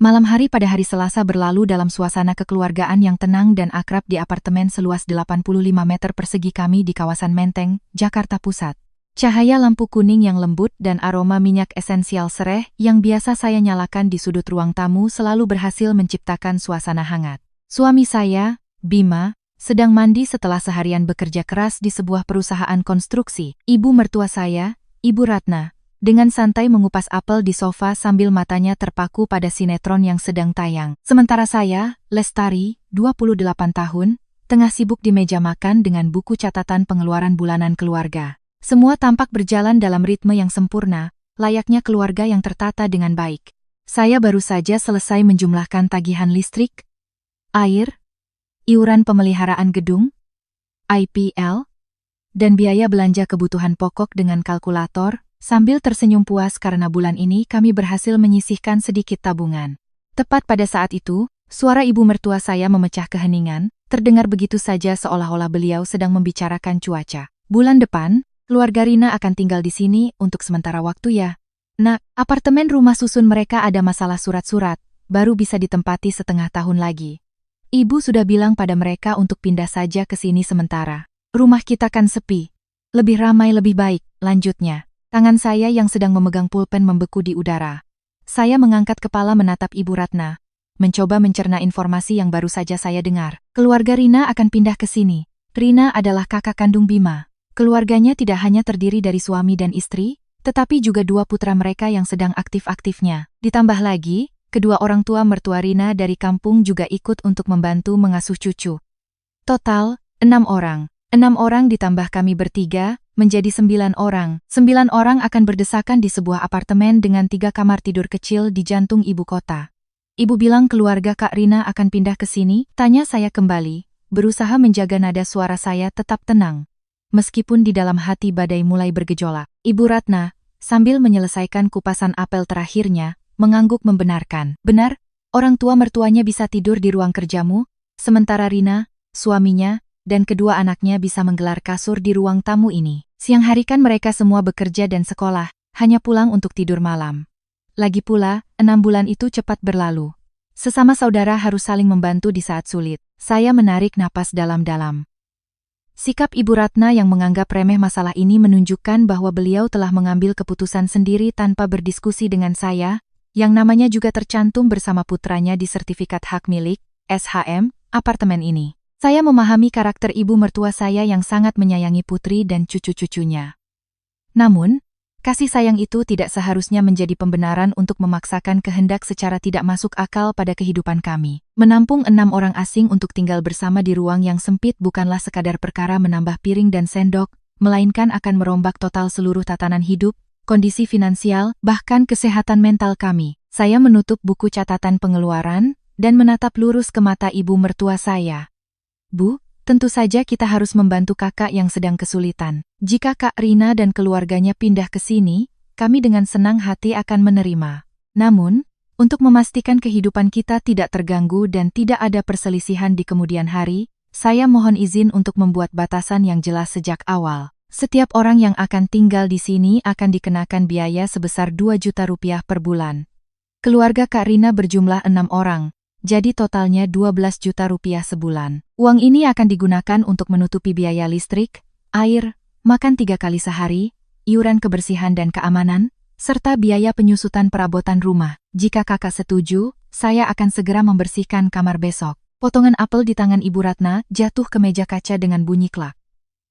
Malam hari pada hari Selasa berlalu dalam suasana kekeluargaan yang tenang dan akrab di apartemen seluas 85 meter persegi kami di kawasan Menteng, Jakarta Pusat. Cahaya lampu kuning yang lembut dan aroma minyak esensial sereh yang biasa saya nyalakan di sudut ruang tamu selalu berhasil menciptakan suasana hangat. Suami saya, Bima, sedang mandi setelah seharian bekerja keras di sebuah perusahaan konstruksi. Ibu mertua saya, Ibu Ratna, dengan santai mengupas apel di sofa sambil matanya terpaku pada sinetron yang sedang tayang. Sementara saya, Lestari, 28 tahun, tengah sibuk di meja makan dengan buku catatan pengeluaran bulanan keluarga. Semua tampak berjalan dalam ritme yang sempurna, layaknya keluarga yang tertata dengan baik. Saya baru saja selesai menjumlahkan tagihan listrik, air, iuran pemeliharaan gedung, IPL, dan biaya belanja kebutuhan pokok dengan kalkulator, sambil tersenyum puas karena bulan ini kami berhasil menyisihkan sedikit tabungan. Tepat pada saat itu, suara ibu mertua saya memecah keheningan, terdengar begitu saja seolah-olah beliau sedang membicarakan cuaca. Bulan depan, keluarga Rina akan tinggal di sini untuk sementara waktu ya. Nak, apartemen rumah susun mereka ada masalah surat-surat, baru bisa ditempati setengah tahun lagi. Ibu sudah bilang pada mereka untuk pindah saja ke sini sementara. Rumah kita kan sepi. Lebih ramai lebih baik, lanjutnya. Tangan saya yang sedang memegang pulpen membeku di udara. Saya mengangkat kepala menatap Ibu Ratna, mencoba mencerna informasi yang baru saja saya dengar. Keluarga Rina akan pindah ke sini. Rina adalah kakak kandung Bima. Keluarganya tidak hanya terdiri dari suami dan istri, tetapi juga dua putra mereka yang sedang aktif-aktifnya. Ditambah lagi, kedua orang tua mertua Rina dari kampung juga ikut untuk membantu mengasuh cucu. Total, 6 orang. 6 orang ditambah kami bertiga, menjadi 9 orang. 9 orang akan berdesakan di sebuah apartemen dengan 3 kamar tidur kecil di jantung ibu kota. Ibu bilang keluarga Kak Rina akan pindah ke sini, tanya saya kembali, berusaha menjaga nada suara saya tetap tenang. Meskipun di dalam hati badai mulai bergejolak, Ibu Ratna, sambil menyelesaikan kupasan apel terakhirnya, mengangguk membenarkan. Benar, orang tua mertuanya bisa tidur di ruang kerjamu, sementara Rina, suaminya, dan kedua anaknya bisa menggelar kasur di ruang tamu ini. Siang hari kan mereka semua bekerja dan sekolah, hanya pulang untuk tidur malam. Lagi pula, 6 bulan itu cepat berlalu. Sesama saudara harus saling membantu di saat sulit. Saya menarik napas dalam-dalam. Sikap Ibu Ratna yang menganggap remeh masalah ini menunjukkan bahwa beliau telah mengambil keputusan sendiri tanpa berdiskusi dengan saya, yang namanya juga tercantum bersama putranya di sertifikat hak milik, SHM, apartemen ini. Saya memahami karakter ibu mertua saya yang sangat menyayangi putri dan cucu-cucunya. Namun, kasih sayang itu tidak seharusnya menjadi pembenaran untuk memaksakan kehendak secara tidak masuk akal pada kehidupan kami. Menampung 6 orang asing untuk tinggal bersama di ruang yang sempit bukanlah sekadar perkara menambah piring dan sendok, melainkan akan merombak total seluruh tatanan hidup, kondisi finansial, bahkan kesehatan mental kami. Saya menutup buku catatan pengeluaran dan menatap lurus ke mata ibu mertua saya. Bu, tentu saja kita harus membantu kakak yang sedang kesulitan. Jika Kak Rina dan keluarganya pindah ke sini, kami dengan senang hati akan menerima. Namun, untuk memastikan kehidupan kita tidak terganggu dan tidak ada perselisihan di kemudian hari, saya mohon izin untuk membuat batasan yang jelas sejak awal. Setiap orang yang akan tinggal di sini akan dikenakan biaya sebesar 2 juta rupiah per bulan. Keluarga Kak Rina berjumlah 6 orang. Jadi totalnya 12 juta rupiah sebulan. Uang ini akan digunakan untuk menutupi biaya listrik, air, makan 3 kali sehari, iuran kebersihan dan keamanan, serta biaya penyusutan perabotan rumah. Jika kakak setuju, saya akan segera membersihkan kamar besok. Potongan apel di tangan Ibu Ratna jatuh ke meja kaca dengan bunyi klak.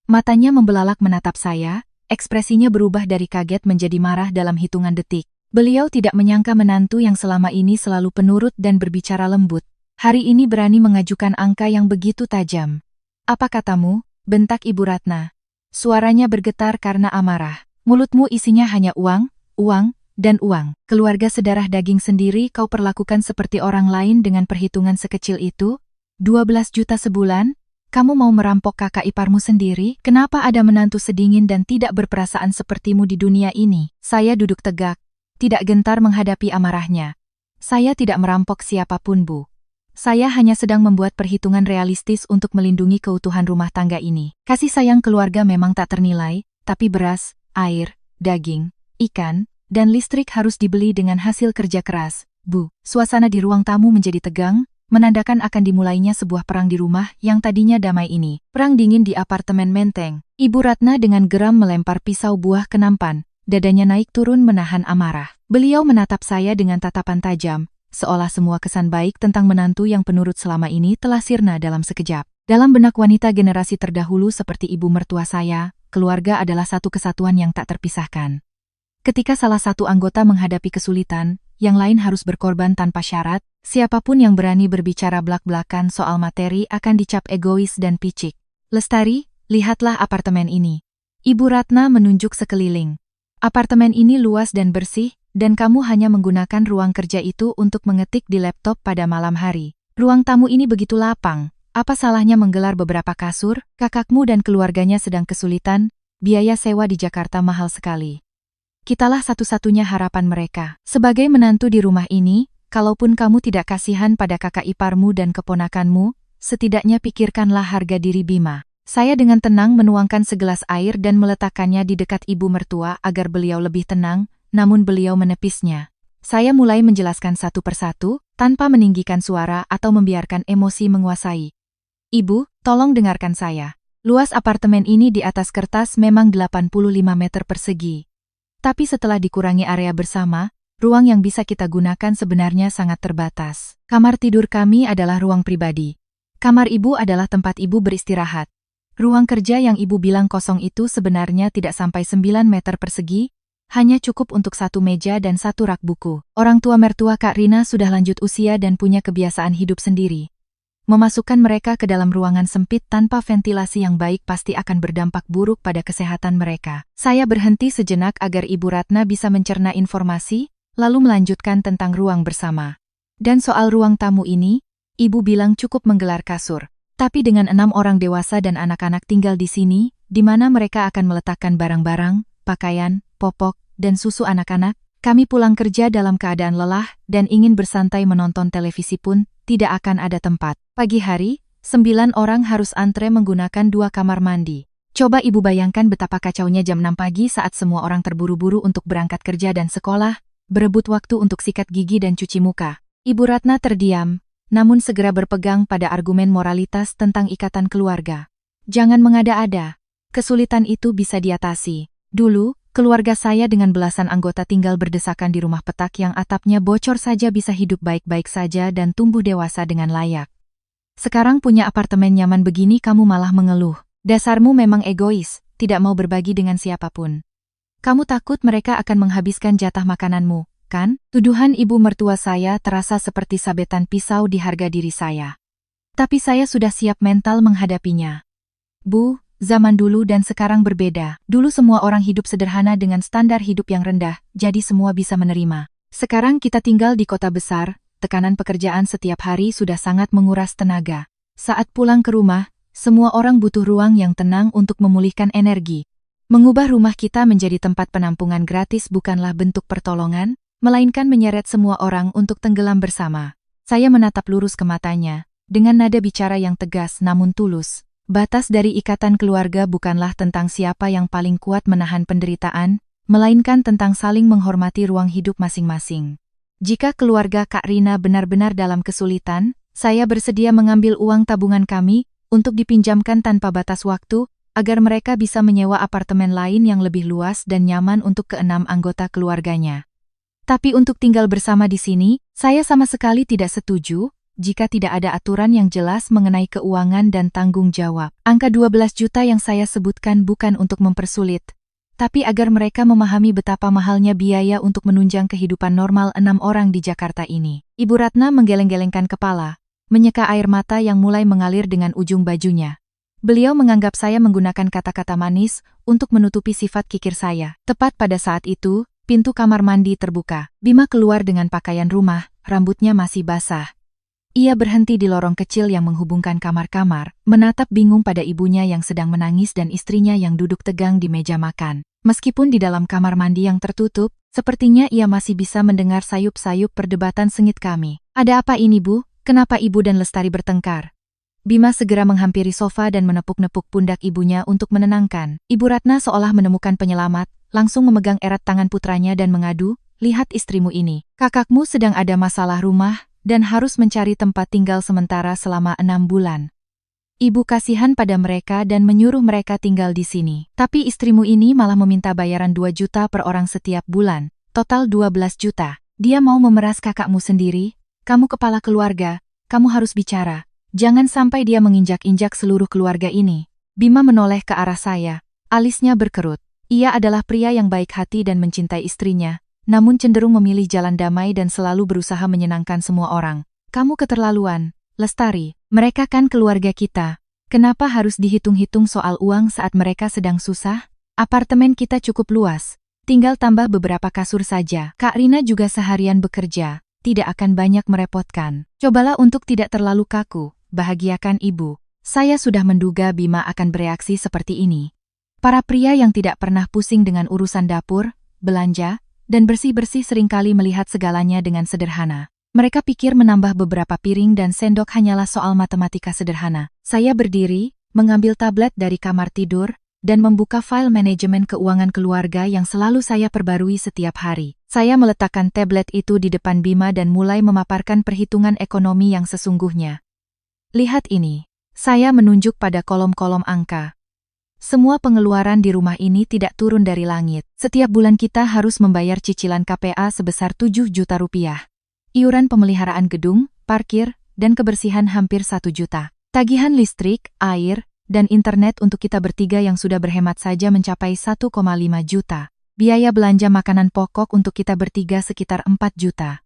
Matanya membelalak menatap saya, ekspresinya berubah dari kaget menjadi marah dalam hitungan detik. Beliau tidak menyangka menantu yang selama ini selalu penurut dan berbicara lembut, hari ini berani mengajukan angka yang begitu tajam. Apa katamu? Bentak Ibu Ratna. Suaranya bergetar karena amarah. Mulutmu isinya hanya uang, uang, dan uang. Keluarga sedarah daging sendiri kau perlakukan seperti orang lain dengan perhitungan sekecil itu? 12 juta sebulan? Kamu mau merampok kakak iparmu sendiri? Kenapa ada menantu sedingin dan tidak berperasaan sepertimu di dunia ini? Saya duduk tegak. Tidak gentar menghadapi amarahnya. Saya tidak merampok siapapun, Bu. Saya hanya sedang membuat perhitungan realistis untuk melindungi keutuhan rumah tangga ini. Kasih sayang keluarga memang tak ternilai, tapi beras, air, daging, ikan, dan listrik harus dibeli dengan hasil kerja keras. Bu, suasana di ruang tamu menjadi tegang, menandakan akan dimulainya sebuah perang di rumah yang tadinya damai ini. Perang dingin di apartemen Menteng. Ibu Ratna dengan geram melempar pisau buah ke nampan. Dadanya naik turun menahan amarah. Beliau menatap saya dengan tatapan tajam, seolah semua kesan baik tentang menantu yang penurut selama ini telah sirna dalam sekejap. Dalam benak wanita generasi terdahulu seperti ibu mertua saya, keluarga adalah satu kesatuan yang tak terpisahkan. Ketika salah satu anggota menghadapi kesulitan, yang lain harus berkorban tanpa syarat, siapapun yang berani berbicara blak-blakan soal materi akan dicap egois dan picik. Lestari, lihatlah apartemen ini. Ibu Ratna menunjuk sekeliling. Apartemen ini luas dan bersih, dan kamu hanya menggunakan ruang kerja itu untuk mengetik di laptop pada malam hari. Ruang tamu ini begitu lapang. Apa salahnya menggelar beberapa kasur? Kakakmu dan keluarganya sedang kesulitan, biaya sewa di Jakarta mahal sekali. Kitalah satu-satunya harapan mereka. Sebagai menantu di rumah ini, kalaupun kamu tidak kasihan pada kakak iparmu dan keponakanmu, setidaknya pikirkanlah harga diri Bima. Saya dengan tenang menuangkan segelas air dan meletakkannya di dekat ibu mertua agar beliau lebih tenang, namun beliau menepisnya. Saya mulai menjelaskan satu persatu, tanpa meninggikan suara atau membiarkan emosi menguasai. Ibu, tolong dengarkan saya. Luas apartemen ini di atas kertas memang 85 meter persegi. Tapi setelah dikurangi area bersama, ruang yang bisa kita gunakan sebenarnya sangat terbatas. Kamar tidur kami adalah ruang pribadi. Kamar ibu adalah tempat ibu beristirahat. Ruang kerja yang ibu bilang kosong itu sebenarnya tidak sampai 9 meter persegi, hanya cukup untuk satu meja dan satu rak buku. Orang tua mertua Kak Rina sudah lanjut usia dan punya kebiasaan hidup sendiri. Memasukkan mereka ke dalam ruangan sempit tanpa ventilasi yang baik pasti akan berdampak buruk pada kesehatan mereka. Saya berhenti sejenak agar Ibu Ratna bisa mencerna informasi, lalu melanjutkan tentang ruang bersama. Dan soal ruang tamu ini, Ibu bilang cukup menggelar kasur. Tapi dengan 6 orang dewasa dan anak-anak tinggal di sini, di mana mereka akan meletakkan barang-barang, pakaian, popok, dan susu anak-anak, kami pulang kerja dalam keadaan lelah dan ingin bersantai menonton televisi pun, tidak akan ada tempat. Pagi hari, 9 orang harus antre menggunakan 2 kamar mandi. Coba ibu bayangkan betapa kacaunya jam 6 pagi saat semua orang terburu-buru untuk berangkat kerja dan sekolah, berebut waktu untuk sikat gigi dan cuci muka. Ibu Ratna terdiam, namun segera berpegang pada argumen moralitas tentang ikatan keluarga. Jangan mengada-ada. Kesulitan itu bisa diatasi. Dulu, keluarga saya dengan belasan anggota tinggal berdesakan di rumah petak yang atapnya bocor saja bisa hidup baik-baik saja dan tumbuh dewasa dengan layak. Sekarang punya apartemen nyaman begini kamu malah mengeluh. Dasarmu memang egois, tidak mau berbagi dengan siapapun. Kamu takut mereka akan menghabiskan jatah makananmu, kan? Tuduhan ibu mertua saya terasa seperti sabetan pisau di harga diri saya. Tapi saya sudah siap mental menghadapinya. Bu, zaman dulu dan sekarang berbeda. Dulu semua orang hidup sederhana dengan standar hidup yang rendah, jadi semua bisa menerima. Sekarang kita tinggal di kota besar, tekanan pekerjaan setiap hari sudah sangat menguras tenaga. Saat pulang ke rumah, semua orang butuh ruang yang tenang untuk memulihkan energi. Mengubah rumah kita menjadi tempat penampungan gratis bukanlah bentuk pertolongan, melainkan menyeret semua orang untuk tenggelam bersama. Saya menatap lurus ke matanya, dengan nada bicara yang tegas namun tulus. Batas dari ikatan keluarga bukanlah tentang siapa yang paling kuat menahan penderitaan, melainkan tentang saling menghormati ruang hidup masing-masing. Jika keluarga Kak Rina benar-benar dalam kesulitan, saya bersedia mengambil uang tabungan kami untuk dipinjamkan tanpa batas waktu, agar mereka bisa menyewa apartemen lain yang lebih luas dan nyaman untuk ke-6 anggota keluarganya. Tapi untuk tinggal bersama di sini, saya sama sekali tidak setuju, jika tidak ada aturan yang jelas mengenai keuangan dan tanggung jawab. Angka 12 juta yang saya sebutkan bukan untuk mempersulit, tapi agar mereka memahami betapa mahalnya biaya untuk menunjang kehidupan normal 6 orang di Jakarta ini. Ibu Ratna menggeleng-gelengkan kepala, menyeka air mata yang mulai mengalir dengan ujung bajunya. Beliau menganggap saya menggunakan kata-kata manis untuk menutupi sifat kikir saya. Tepat pada saat itu, pintu kamar mandi terbuka. Bima keluar dengan pakaian rumah, rambutnya masih basah. Ia berhenti di lorong kecil yang menghubungkan kamar-kamar, menatap bingung pada ibunya yang sedang menangis dan istrinya yang duduk tegang di meja makan. Meskipun di dalam kamar mandi yang tertutup, sepertinya ia masih bisa mendengar sayup-sayup perdebatan sengit kami. Ada apa ini, Bu? Kenapa ibu dan Lestari bertengkar? Bima segera menghampiri sofa dan menepuk-nepuk pundak ibunya untuk menenangkan. Ibu Ratna seolah menemukan penyelamat, langsung memegang erat tangan putranya dan mengadu, lihat istrimu ini. Kakakmu sedang ada masalah rumah dan harus mencari tempat tinggal sementara selama 6 bulan. Ibu kasihan pada mereka dan menyuruh mereka tinggal di sini. Tapi istrimu ini malah meminta bayaran 2 juta per orang setiap bulan, total 12 juta. Dia mau memeras kakakmu sendiri. Kamu kepala keluarga, kamu harus bicara. Jangan sampai dia menginjak-injak seluruh keluarga ini. Bima menoleh ke arah saya. Alisnya berkerut. Ia adalah pria yang baik hati dan mencintai istrinya, namun cenderung memilih jalan damai dan selalu berusaha menyenangkan semua orang. Kamu keterlaluan, Lestari. Mereka kan keluarga kita. Kenapa harus dihitung-hitung soal uang saat mereka sedang susah? Apartemen kita cukup luas. Tinggal tambah beberapa kasur saja. Kak Rina juga seharian bekerja. Tidak akan banyak merepotkan. Cobalah untuk tidak terlalu kaku. Bahagiakan ibu. Saya sudah menduga Bima akan bereaksi seperti ini. Para pria yang tidak pernah pusing dengan urusan dapur, belanja, dan bersih-bersih seringkali melihat segalanya dengan sederhana. Mereka pikir menambah beberapa piring dan sendok hanyalah soal matematika sederhana. Saya berdiri, mengambil tablet dari kamar tidur, dan membuka file manajemen keuangan keluarga yang selalu saya perbarui setiap hari. Saya meletakkan tablet itu di depan Bima dan mulai memaparkan perhitungan ekonomi yang sesungguhnya. Lihat ini. Saya menunjuk pada kolom-kolom angka. Semua pengeluaran di rumah ini tidak turun dari langit. Setiap bulan kita harus membayar cicilan KPA sebesar 7 juta rupiah. Iuran pemeliharaan gedung, parkir, dan kebersihan hampir 1 juta. Tagihan listrik, air, dan internet untuk kita bertiga yang sudah berhemat saja mencapai 1,5 juta. Biaya belanja makanan pokok untuk kita bertiga sekitar 4 juta.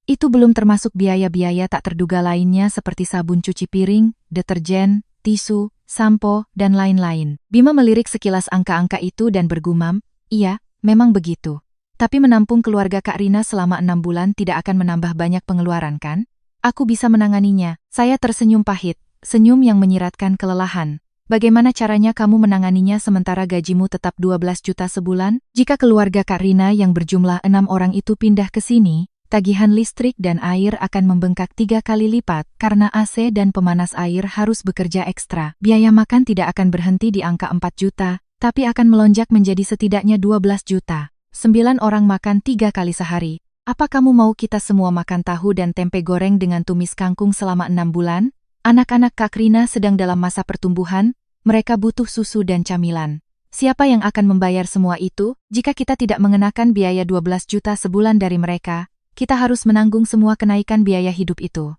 Itu belum termasuk biaya-biaya tak terduga lainnya seperti sabun cuci piring, deterjen, tisu, sampo, dan lain-lain. Bima melirik sekilas angka-angka itu dan bergumam, iya, memang begitu. Tapi menampung keluarga Kak Rina selama 6 bulan tidak akan menambah banyak pengeluaran kan? Aku bisa menanganinya. Saya tersenyum pahit, senyum yang menyiratkan kelelahan. Bagaimana caranya kamu menanganinya sementara gajimu tetap 12 juta sebulan? Jika keluarga Kak Rina yang berjumlah 6 orang itu pindah ke sini, tagihan listrik dan air akan membengkak 3 kali lipat karena AC dan pemanas air harus bekerja ekstra. Biaya makan tidak akan berhenti di angka 4 juta, tapi akan melonjak menjadi setidaknya 12 juta. 9 orang makan 3 kali sehari. Apa kamu mau kita semua makan tahu dan tempe goreng dengan tumis kangkung selama 6 bulan? Anak-anak Kak Rina sedang dalam masa pertumbuhan, mereka butuh susu dan camilan. Siapa yang akan membayar semua itu? Jika kita tidak mengenakan biaya 12 juta sebulan dari mereka, kita harus menanggung semua kenaikan biaya hidup itu.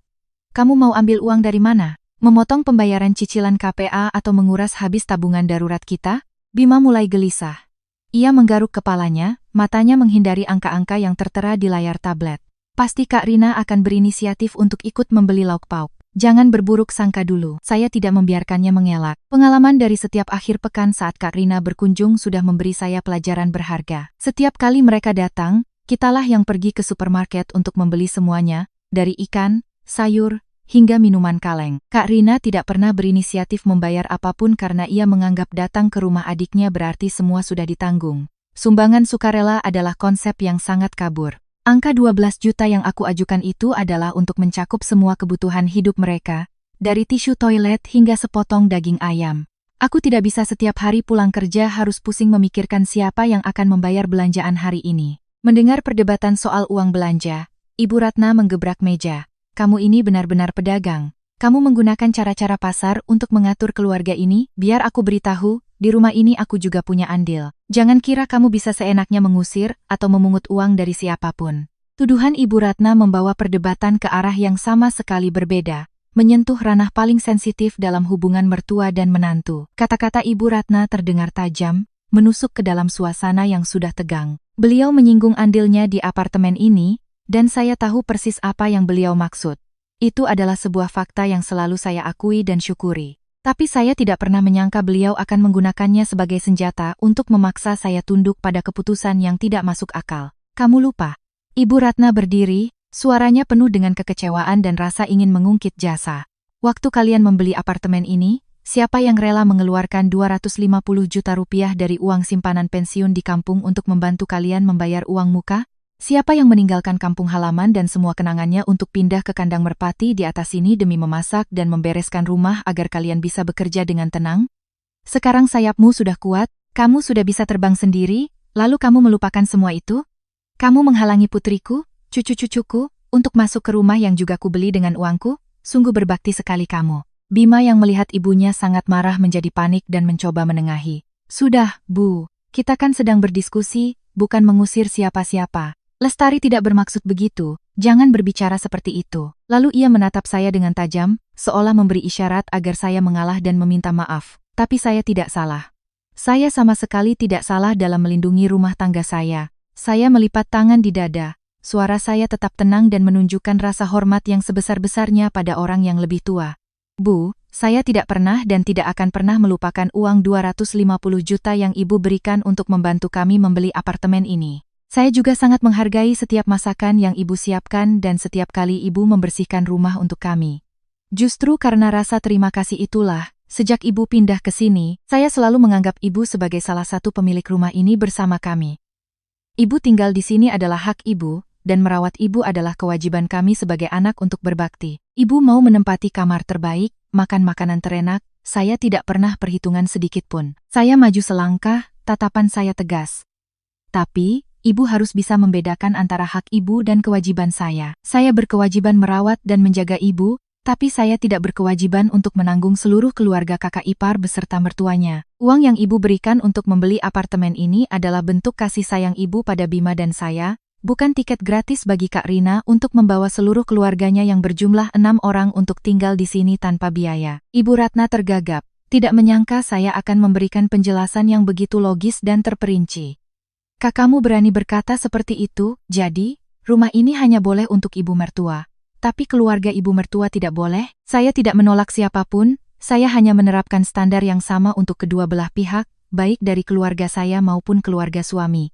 Kamu mau ambil uang dari mana? Memotong pembayaran cicilan KPA atau menguras habis tabungan darurat kita? Bima mulai gelisah. Ia menggaruk kepalanya, matanya menghindari angka-angka yang tertera di layar tablet. Pasti Kak Rina akan berinisiatif untuk ikut membeli lauk pauk. Jangan berburuk sangka dulu. Saya tidak membiarkannya mengelak. Pengalaman dari setiap akhir pekan saat Kak Rina berkunjung sudah memberi saya pelajaran berharga. Setiap kali mereka datang, kitalah yang pergi ke supermarket untuk membeli semuanya, dari ikan, sayur, hingga minuman kaleng. Kak Rina tidak pernah berinisiatif membayar apapun karena ia menganggap datang ke rumah adiknya berarti semua sudah ditanggung. Sumbangan sukarela adalah konsep yang sangat kabur. Angka 12 juta yang aku ajukan itu adalah untuk mencakup semua kebutuhan hidup mereka, dari tisu toilet hingga sepotong daging ayam. Aku tidak bisa setiap hari pulang kerja harus pusing memikirkan siapa yang akan membayar belanjaan hari ini. Mendengar perdebatan soal uang belanja, Ibu Ratna menggebrak meja. Kamu ini benar-benar pedagang. Kamu menggunakan cara-cara pasar untuk mengatur keluarga ini. Biar aku beritahu, di rumah ini aku juga punya andil. Jangan kira kamu bisa seenaknya mengusir atau memungut uang dari siapapun. Tuduhan Ibu Ratna membawa perdebatan ke arah yang sama sekali berbeda, menyentuh ranah paling sensitif dalam hubungan mertua dan menantu. Kata-kata Ibu Ratna terdengar tajam, menusuk ke dalam suasana yang sudah tegang. Beliau menyinggung andilnya di apartemen ini, dan saya tahu persis apa yang beliau maksud. Itu adalah sebuah fakta yang selalu saya akui dan syukuri. Tapi saya tidak pernah menyangka beliau akan menggunakannya sebagai senjata untuk memaksa saya tunduk pada keputusan yang tidak masuk akal. Kamu lupa. Ibu Ratna berdiri, suaranya penuh dengan kekecewaan dan rasa ingin mengungkit jasa. Waktu kalian membeli apartemen ini, siapa yang rela mengeluarkan 250 juta rupiah dari uang simpanan pensiun di kampung untuk membantu kalian membayar uang muka? Siapa yang meninggalkan kampung halaman dan semua kenangannya untuk pindah ke kandang merpati di atas sini demi memasak dan membereskan rumah agar kalian bisa bekerja dengan tenang? Sekarang sayapmu sudah kuat, kamu sudah bisa terbang sendiri, lalu kamu melupakan semua itu? Kamu menghalangi putriku, cucu-cucuku, untuk masuk ke rumah yang juga kubeli dengan uangku? Sungguh berbakti sekali kamu. Bima yang melihat ibunya sangat marah menjadi panik dan mencoba menengahi. Sudah, Bu. Kita kan sedang berdiskusi, bukan mengusir siapa-siapa. Lestari tidak bermaksud begitu, jangan berbicara seperti itu. Lalu ia menatap saya dengan tajam, seolah memberi isyarat agar saya mengalah dan meminta maaf. Tapi saya tidak salah. Saya sama sekali tidak salah dalam melindungi rumah tangga saya. Saya melipat tangan di dada. Suara saya tetap tenang dan menunjukkan rasa hormat yang sebesar-besarnya pada orang yang lebih tua. Bu, saya tidak pernah dan tidak akan pernah melupakan uang 250 juta yang Ibu berikan untuk membantu kami membeli apartemen ini. Saya juga sangat menghargai setiap masakan yang Ibu siapkan dan setiap kali Ibu membersihkan rumah untuk kami. Justru karena rasa terima kasih itulah, sejak Ibu pindah ke sini, saya selalu menganggap Ibu sebagai salah satu pemilik rumah ini bersama kami. Ibu tinggal di sini adalah hak Ibu, dan merawat Ibu adalah kewajiban kami sebagai anak untuk berbakti. Ibu mau menempati kamar terbaik, makan makanan terenak, saya tidak pernah perhitungan sedikit pun. Saya maju selangkah, tatapan saya tegas. Tapi, Ibu harus bisa membedakan antara hak Ibu dan kewajiban saya. Saya berkewajiban merawat dan menjaga Ibu, tapi saya tidak berkewajiban untuk menanggung seluruh keluarga kakak ipar beserta mertuanya. Uang yang Ibu berikan untuk membeli apartemen ini adalah bentuk kasih sayang Ibu pada Bima dan saya, bukan tiket gratis bagi Kak Rina untuk membawa seluruh keluarganya yang berjumlah 6 orang untuk tinggal di sini tanpa biaya. Ibu Ratna tergagap, tidak menyangka saya akan memberikan penjelasan yang begitu logis dan terperinci. Kakakmu berani berkata seperti itu, jadi, rumah ini hanya boleh untuk Ibu mertua. Tapi keluarga Ibu mertua tidak boleh? Saya tidak menolak siapapun, saya hanya menerapkan standar yang sama untuk kedua belah pihak, baik dari keluarga saya maupun keluarga suami.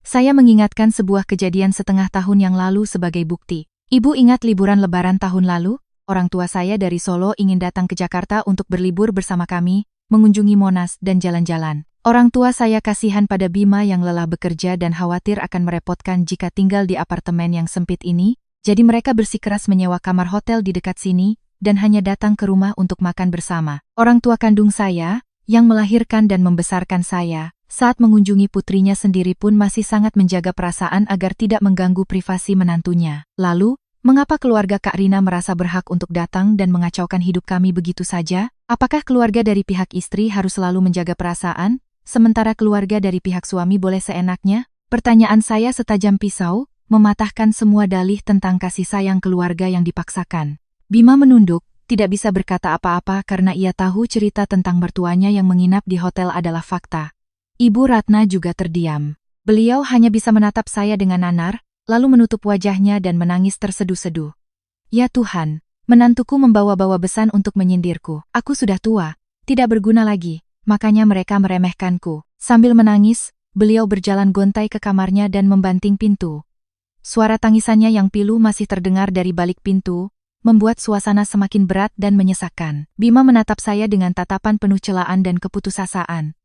Saya mengingatkan sebuah kejadian setengah tahun yang lalu sebagai bukti. Ibu ingat liburan lebaran tahun lalu? Orang tua saya dari Solo ingin datang ke Jakarta untuk berlibur bersama kami, mengunjungi Monas dan jalan-jalan. Orang tua saya kasihan pada Bima yang lelah bekerja dan khawatir akan merepotkan jika tinggal di apartemen yang sempit ini, jadi mereka bersikeras menyewa kamar hotel di dekat sini, dan hanya datang ke rumah untuk makan bersama. Orang tua kandung saya, yang melahirkan dan membesarkan saya, saat mengunjungi putrinya sendiri pun masih sangat menjaga perasaan agar tidak mengganggu privasi menantunya. Lalu, mengapa keluarga Kak Rina merasa berhak untuk datang dan mengacaukan hidup kami begitu saja? Apakah keluarga dari pihak istri harus selalu menjaga perasaan, sementara keluarga dari pihak suami boleh seenaknya? Pertanyaan saya setajam pisau, mematahkan semua dalih tentang kasih sayang keluarga yang dipaksakan. Bima menunduk, tidak bisa berkata apa-apa karena ia tahu cerita tentang mertuanya yang menginap di hotel adalah fakta. Ibu Ratna juga terdiam. Beliau hanya bisa menatap saya dengan nanar, lalu menutup wajahnya dan menangis terseduh-seduh. Ya Tuhan, menantuku membawa-bawa besan untuk menyindirku. Aku sudah tua, tidak berguna lagi, makanya mereka meremehkanku. Sambil menangis, beliau berjalan gontai ke kamarnya dan membanting pintu. Suara tangisannya yang pilu masih terdengar dari balik pintu, membuat suasana semakin berat dan menyesakkan. Bima menatap saya dengan tatapan penuh celaan dan keputusasaan.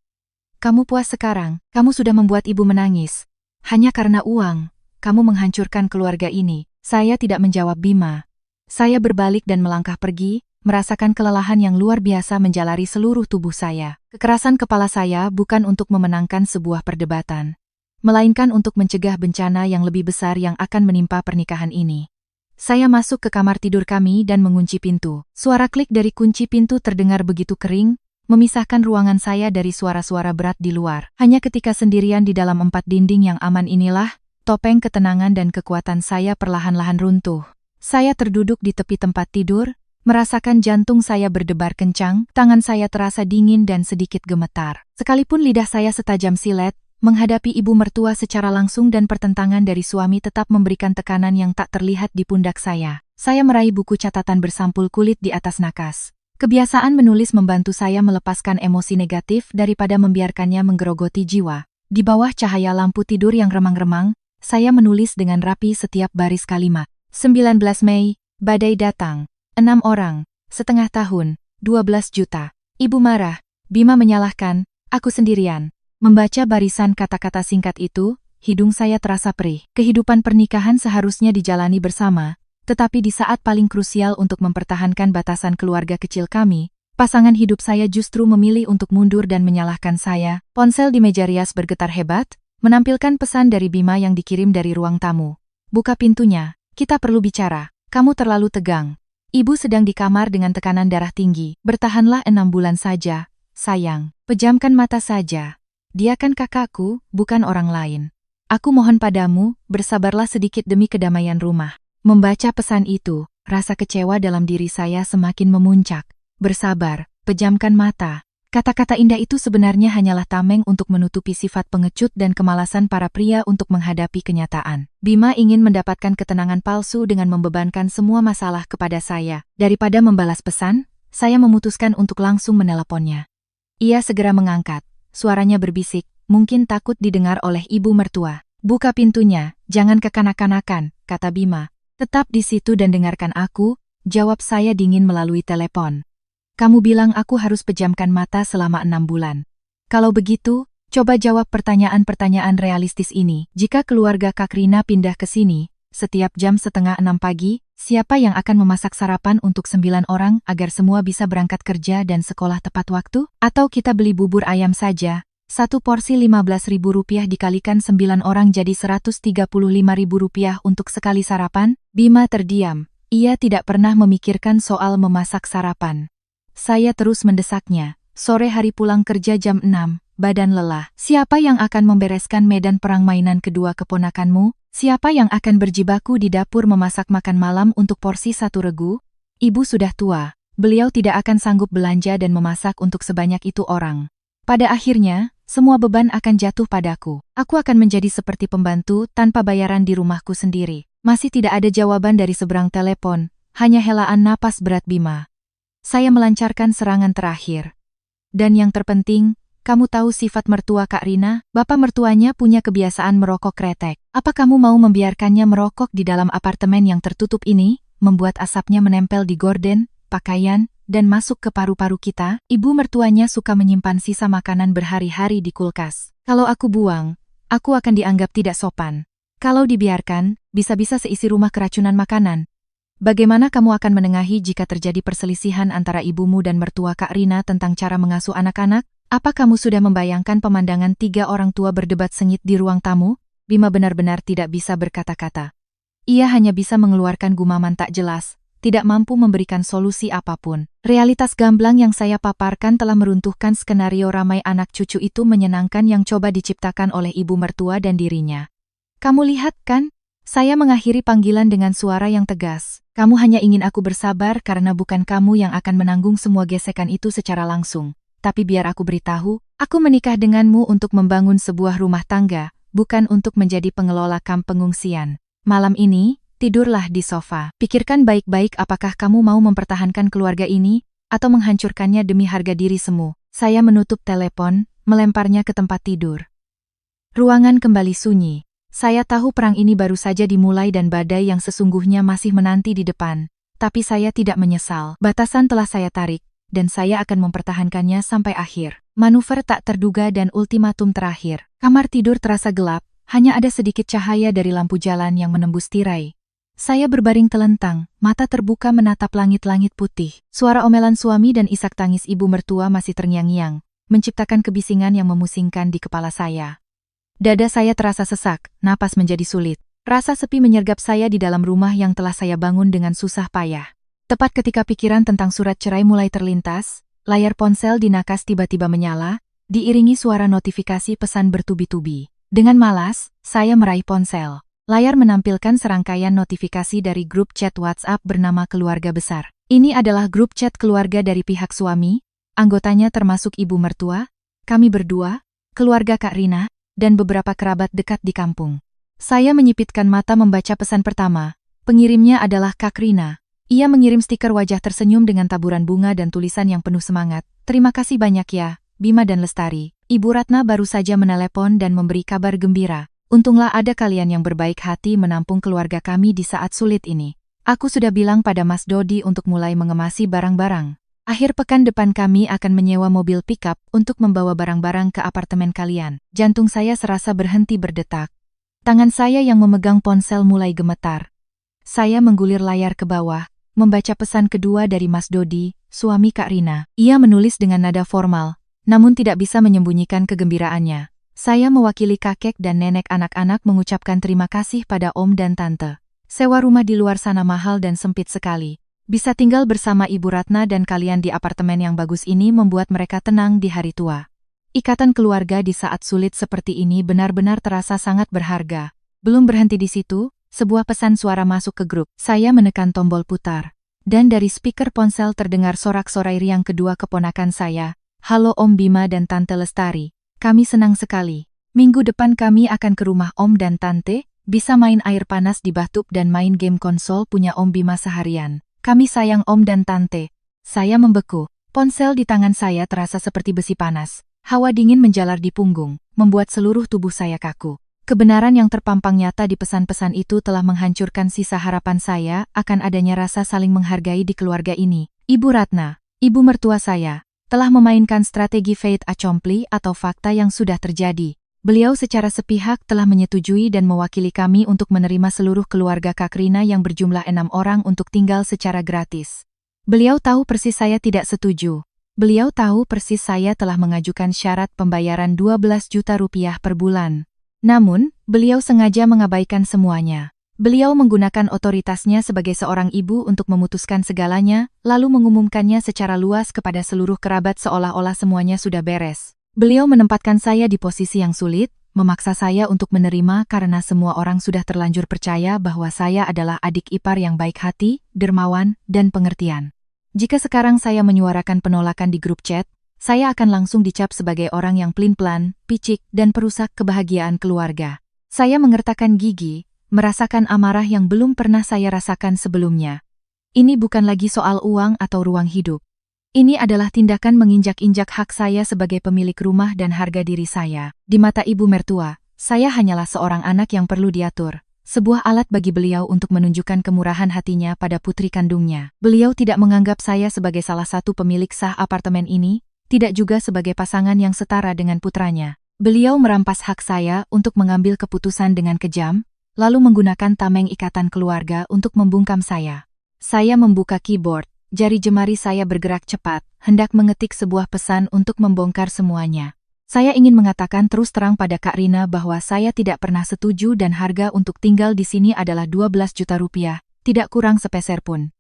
Kamu puas sekarang, kamu sudah membuat ibu menangis. Hanya karena uang, kamu menghancurkan keluarga ini. Saya tidak menjawab Bima. Saya berbalik dan melangkah pergi, merasakan kelelahan yang luar biasa menjalari seluruh tubuh saya. Kekerasan kepala saya bukan untuk memenangkan sebuah perdebatan, melainkan untuk mencegah bencana yang lebih besar yang akan menimpa pernikahan ini. Saya masuk ke kamar tidur kami dan mengunci pintu. Suara klik dari kunci pintu terdengar begitu kering, memisahkan ruangan saya dari suara-suara berat di luar. Hanya ketika sendirian di dalam 4 dinding yang aman inilah, topeng ketenangan dan kekuatan saya perlahan-lahan runtuh. Saya terduduk di tepi tempat tidur, merasakan jantung saya berdebar kencang, tangan saya terasa dingin dan sedikit gemetar. Sekalipun lidah saya setajam silet, menghadapi ibu mertua secara langsung dan pertentangan dari suami tetap memberikan tekanan yang tak terlihat di pundak saya. Saya meraih buku catatan bersampul kulit di atas nakas. Kebiasaan menulis membantu saya melepaskan emosi negatif daripada membiarkannya menggerogoti jiwa. Di bawah cahaya lampu tidur yang remang-remang, saya menulis dengan rapi setiap baris kalimat. 19 Mei, badai datang. 6 orang, setengah tahun, 12 juta. Ibu marah, Bima menyalahkan, aku sendirian. Membaca barisan kata-kata singkat itu, hidung saya terasa perih. Kehidupan pernikahan seharusnya dijalani bersama, tetapi di saat paling krusial untuk mempertahankan batasan keluarga kecil kami, pasangan hidup saya justru memilih untuk mundur dan menyalahkan saya. Ponsel di meja rias bergetar hebat, menampilkan pesan dari Bima yang dikirim dari ruang tamu. Buka pintunya, kita perlu bicara. Kamu terlalu tegang. Ibu sedang di kamar dengan tekanan darah tinggi. Bertahanlah 6 bulan saja, sayang. Pejamkan mata saja. Dia kan kakakku, bukan orang lain. Aku mohon padamu, bersabarlah sedikit demi kedamaian rumah. Membaca pesan itu, rasa kecewa dalam diri saya semakin memuncak. Bersabar, pejamkan mata. Kata-kata indah itu sebenarnya hanyalah tameng untuk menutupi sifat pengecut dan kemalasan para pria untuk menghadapi kenyataan. Bima ingin mendapatkan ketenangan palsu dengan membebankan semua masalah kepada saya. Daripada membalas pesan, saya memutuskan untuk langsung meneleponnya. Ia segera mengangkat. Suaranya berbisik, mungkin takut didengar oleh ibu mertua. Buka pintunya, jangan kekanak-kanakan, kata Bima. Tetap di situ dan dengarkan aku, jawab saya dingin melalui telepon. Kamu bilang aku harus pejamkan mata selama 6 bulan. Kalau begitu, coba jawab pertanyaan-pertanyaan realistis ini. Jika keluarga Kak Rina pindah ke sini, setiap jam 5:30 pagi, siapa yang akan memasak sarapan untuk 9 orang agar semua bisa berangkat kerja dan sekolah tepat waktu? Atau kita beli bubur ayam saja? Satu porsi Rp15.000 dikalikan 9 orang jadi Rp135.000 untuk sekali sarapan? Bima terdiam. Ia tidak pernah memikirkan soal memasak sarapan. Saya terus mendesaknya. Sore hari pulang kerja jam 6, badan lelah. Siapa yang akan membereskan medan perang mainan kedua keponakanmu? Siapa yang akan berjibaku di dapur memasak makan malam untuk porsi 1 regu? Ibu sudah tua. Beliau tidak akan sanggup belanja dan memasak untuk sebanyak itu orang. Pada akhirnya, semua beban akan jatuh padaku. Aku akan menjadi seperti pembantu tanpa bayaran di rumahku sendiri. Masih tidak ada jawaban dari seberang telepon, hanya helaan napas berat Bima. Saya melancarkan serangan terakhir. Dan yang terpenting, kamu tahu sifat mertua Kak Rina? Bapak mertuanya punya kebiasaan merokok kretek. Apa kamu mau membiarkannya merokok di dalam apartemen yang tertutup ini, membuat asapnya menempel di gorden, pakaian, dan masuk ke paru-paru kita? Ibu mertuanya suka menyimpan sisa makanan berhari-hari di kulkas. Kalau aku buang, aku akan dianggap tidak sopan. Kalau dibiarkan, bisa-bisa seisi rumah keracunan makanan. Bagaimana kamu akan menengahi jika terjadi perselisihan antara ibumu dan mertua Kak Rina tentang cara mengasuh anak-anak? Apa kamu sudah membayangkan pemandangan 3 orang tua berdebat sengit di ruang tamu? Bima benar-benar tidak bisa berkata-kata. Ia hanya bisa mengeluarkan gumaman tak jelas, tidak mampu memberikan solusi apapun. Realitas gamblang yang saya paparkan telah meruntuhkan skenario ramai anak cucu itu menyenangkan yang coba diciptakan oleh ibu mertua dan dirinya. Kamu lihat kan? Saya mengakhiri panggilan dengan suara yang tegas. Kamu hanya ingin aku bersabar karena bukan kamu yang akan menanggung semua gesekan itu secara langsung. Tapi biar aku beritahu, aku menikah denganmu untuk membangun sebuah rumah tangga, bukan untuk menjadi pengelola kamp pengungsian. Malam ini, tidurlah di sofa. Pikirkan baik-baik apakah kamu mau mempertahankan keluarga ini, atau menghancurkannya demi harga diri semu. Saya menutup telepon, melemparnya ke tempat tidur. Ruangan kembali sunyi. Saya tahu perang ini baru saja dimulai dan badai yang sesungguhnya masih menanti di depan. Tapi saya tidak menyesal. Batasan telah saya tarik, dan saya akan mempertahankannya sampai akhir. Manuver tak terduga dan ultimatum terakhir. Kamar tidur terasa gelap, hanya ada sedikit cahaya dari lampu jalan yang menembus tirai. Saya berbaring telentang, mata terbuka menatap langit-langit putih. Suara omelan suami dan isak tangis ibu mertua masih terngiang-ngiang, menciptakan kebisingan yang memusingkan di kepala saya. Dada saya terasa sesak, napas menjadi sulit. Rasa sepi menyergap saya di dalam rumah yang telah saya bangun dengan susah payah. Tepat ketika pikiran tentang surat cerai mulai terlintas, layar ponsel di Nakas tiba-tiba menyala, diiringi suara notifikasi pesan bertubi-tubi. Dengan malas, saya meraih ponsel. Layar menampilkan serangkaian notifikasi dari grup chat WhatsApp bernama Keluarga Besar. Ini adalah grup chat keluarga dari pihak suami, anggotanya termasuk ibu mertua, kami berdua, keluarga Kak Rina, dan beberapa kerabat dekat di kampung. Saya menyipitkan mata membaca pesan pertama. Pengirimnya adalah Kak Rina. Ia mengirim stiker wajah tersenyum dengan taburan bunga dan tulisan yang penuh semangat. Terima kasih banyak ya, Bima dan Lestari. Ibu Ratna baru saja menelepon dan memberi kabar gembira. Untunglah ada kalian yang berbaik hati menampung keluarga kami di saat sulit ini. Aku sudah bilang pada Mas Dodi untuk mulai mengemasi barang-barang. Akhir pekan depan kami akan menyewa mobil pickup untuk membawa barang-barang ke apartemen kalian. Jantung saya serasa berhenti berdetak. Tangan saya yang memegang ponsel mulai gemetar. Saya menggulir layar ke bawah, membaca pesan kedua dari Mas Dodi, suami Kak Rina. Ia menulis dengan nada formal, namun tidak bisa menyembunyikan kegembiraannya. Saya mewakili kakek dan nenek anak-anak mengucapkan terima kasih pada Om dan Tante. Sewa rumah di luar sana mahal dan sempit sekali. Bisa tinggal bersama Ibu Ratna dan kalian di apartemen yang bagus ini membuat mereka tenang di hari tua. Ikatan keluarga di saat sulit seperti ini benar-benar terasa sangat berharga. Belum berhenti di situ, sebuah pesan suara masuk ke grup. Saya menekan tombol putar. Dan dari speaker ponsel terdengar sorak-sorai riang kedua keponakan saya. Halo Om Bima dan Tante Lestari. Kami senang sekali. Minggu depan kami akan ke rumah Om dan Tante, bisa main air panas di bathtub dan main game konsol punya Om Bima seharian. Kami sayang Om dan Tante. Saya membeku. Ponsel di tangan saya terasa seperti besi panas. Hawa dingin menjalar di punggung, membuat seluruh tubuh saya kaku. Kebenaran yang terpampang nyata di pesan-pesan itu telah menghancurkan sisa harapan saya akan adanya rasa saling menghargai di keluarga ini. Ibu Ratna, ibu mertua saya, telah memainkan strategi fait accompli atau fakta yang sudah terjadi. Beliau secara sepihak telah menyetujui dan mewakili kami untuk menerima seluruh keluarga Kak Rina yang berjumlah 6 orang untuk tinggal secara gratis. Beliau tahu persis saya tidak setuju. Beliau tahu persis saya telah mengajukan syarat pembayaran 12 juta rupiah per bulan. Namun, beliau sengaja mengabaikan semuanya. Beliau menggunakan otoritasnya sebagai seorang ibu untuk memutuskan segalanya, lalu mengumumkannya secara luas kepada seluruh kerabat seolah-olah semuanya sudah beres. Beliau menempatkan saya di posisi yang sulit, memaksa saya untuk menerima karena semua orang sudah terlanjur percaya bahwa saya adalah adik ipar yang baik hati, dermawan, dan pengertian. Jika sekarang saya menyuarakan penolakan di grup chat, saya akan langsung dicap sebagai orang yang pelin-pelan, picik, dan perusak kebahagiaan keluarga. Saya mengertakkan gigi, merasakan amarah yang belum pernah saya rasakan sebelumnya. Ini bukan lagi soal uang atau ruang hidup. Ini adalah tindakan menginjak-injak hak saya sebagai pemilik rumah dan harga diri saya. Di mata ibu mertua, saya hanyalah seorang anak yang perlu diatur. Sebuah alat bagi beliau untuk menunjukkan kemurahan hatinya pada putri kandungnya. Beliau tidak menganggap saya sebagai salah satu pemilik sah apartemen ini, tidak juga sebagai pasangan yang setara dengan putranya. Beliau merampas hak saya untuk mengambil keputusan dengan kejam, lalu menggunakan tameng ikatan keluarga untuk membungkam saya. Saya membuka keyboard. Jari jemari saya bergerak cepat, hendak mengetik sebuah pesan untuk membongkar semuanya. Saya ingin mengatakan terus terang pada Kak Rina bahwa saya tidak pernah setuju dan harga untuk tinggal di sini adalah 12 juta rupiah, tidak kurang sepeser pun.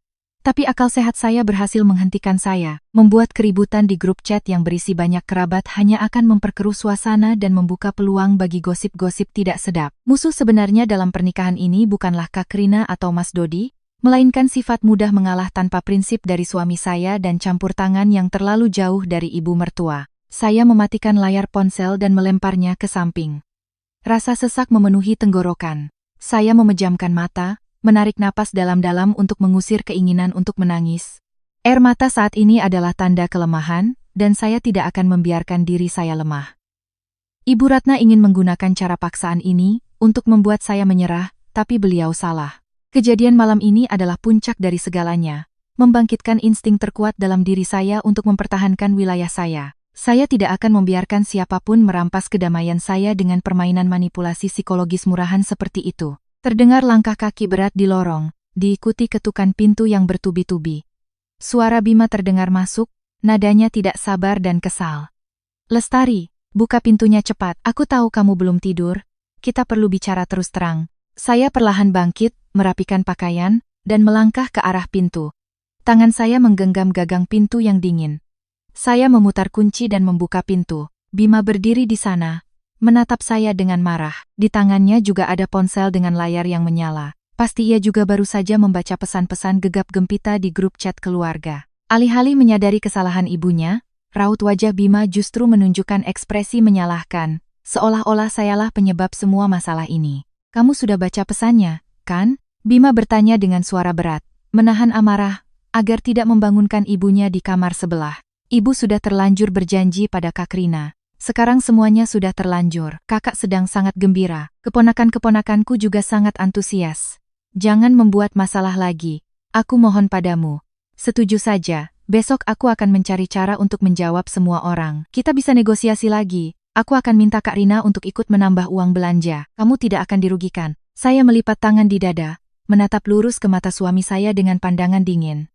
Tapi akal sehat saya berhasil menghentikan saya, membuat keributan di grup chat yang berisi banyak kerabat hanya akan memperkeruh suasana dan membuka peluang bagi gosip-gosip tidak sedap. Musuh sebenarnya dalam pernikahan ini bukanlah Kak Rina atau Mas Dodi, melainkan sifat mudah mengalah tanpa prinsip dari suami saya dan campur tangan yang terlalu jauh dari ibu mertua. Saya mematikan layar ponsel dan melemparnya ke samping. Rasa sesak memenuhi tenggorokan. Saya memejamkan mata, menarik napas dalam-dalam untuk mengusir keinginan untuk menangis. Air mata saat ini adalah tanda kelemahan, dan saya tidak akan membiarkan diri saya lemah. Ibu Ratna ingin menggunakan cara paksaan ini untuk membuat saya menyerah, tapi beliau salah. Kejadian malam ini adalah puncak dari segalanya, membangkitkan insting terkuat dalam diri saya untuk mempertahankan wilayah saya. Saya tidak akan membiarkan siapapun merampas kedamaian saya dengan permainan manipulasi psikologis murahan seperti itu. Terdengar langkah kaki berat di lorong, diikuti ketukan pintu yang bertubi-tubi. Suara Bima terdengar masuk, nadanya tidak sabar dan kesal. Lestari, buka pintunya cepat, aku tahu kamu belum tidur, kita perlu bicara terus terang. Saya perlahan bangkit, merapikan pakaian, dan melangkah ke arah pintu. Tangan saya menggenggam gagang pintu yang dingin. Saya memutar kunci dan membuka pintu. Bima berdiri di sana, menatap saya dengan marah. Di tangannya juga ada ponsel dengan layar yang menyala. Pasti ia juga baru saja membaca pesan-pesan gegap gempita di grup chat keluarga. Alih-alih menyadari kesalahan ibunya, raut wajah Bima justru menunjukkan ekspresi menyalahkan, seolah-olah sayalah penyebab semua masalah ini. Kamu sudah baca pesannya, kan? Bima bertanya dengan suara berat, menahan amarah, agar tidak membangunkan ibunya di kamar sebelah. Ibu sudah terlanjur berjanji pada Kak Rina. Sekarang semuanya sudah terlanjur. Kakak sedang sangat gembira. Keponakan-keponakanku juga sangat antusias. Jangan membuat masalah lagi. Aku mohon padamu. Setuju saja, besok aku akan mencari cara untuk menjawab semua orang. Kita bisa negosiasi lagi. Aku akan minta Kak Rina untuk ikut menambah uang belanja. Kamu tidak akan dirugikan. Saya melipat tangan di dada, menatap lurus ke mata suami saya dengan pandangan dingin.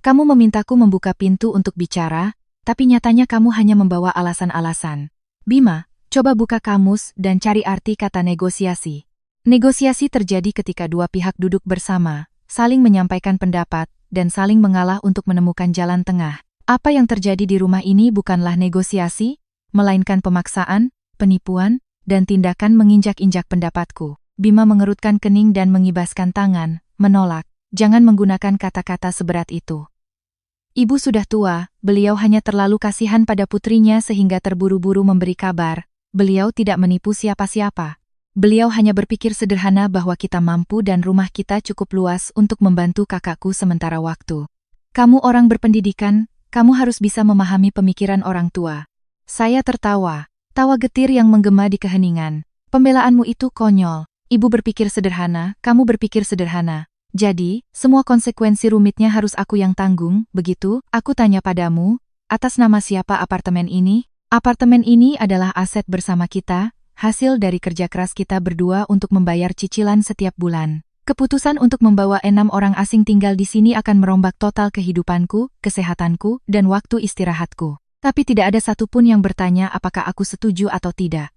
Kamu memintaku membuka pintu untuk bicara, tapi nyatanya kamu hanya membawa alasan-alasan. Bima, Coba buka kamus dan cari arti kata negosiasi. Negosiasi terjadi ketika dua pihak duduk bersama, saling menyampaikan pendapat, dan saling mengalah untuk menemukan jalan tengah. Apa yang terjadi di rumah ini bukanlah negosiasi, melainkan pemaksaan, penipuan, dan tindakan menginjak-injak pendapatku. Bima mengerutkan kening dan mengibaskan tangan, menolak. Jangan menggunakan kata-kata seberat itu. Ibu sudah tua, beliau hanya terlalu kasihan pada putrinya sehingga terburu-buru memberi kabar. Beliau tidak menipu siapa-siapa. Beliau hanya berpikir sederhana bahwa kita mampu dan rumah kita cukup luas untuk membantu kakakku sementara waktu. Kamu orang berpendidikan, kamu harus bisa memahami pemikiran orang tua. Saya tertawa, tawa getir yang menggema di keheningan. Pembelaanmu itu konyol. Ibu berpikir sederhana, kamu berpikir sederhana. Jadi, semua konsekuensi rumitnya harus aku yang tanggung, begitu? Aku tanya padamu, atas nama siapa apartemen ini? Apartemen ini adalah aset bersama kita, hasil dari kerja keras kita berdua untuk membayar cicilan setiap bulan. Keputusan untuk membawa 6 orang asing tinggal di sini akan merombak total kehidupanku, kesehatanku, dan waktu istirahatku. Tapi tidak ada satupun yang bertanya apakah aku setuju atau tidak.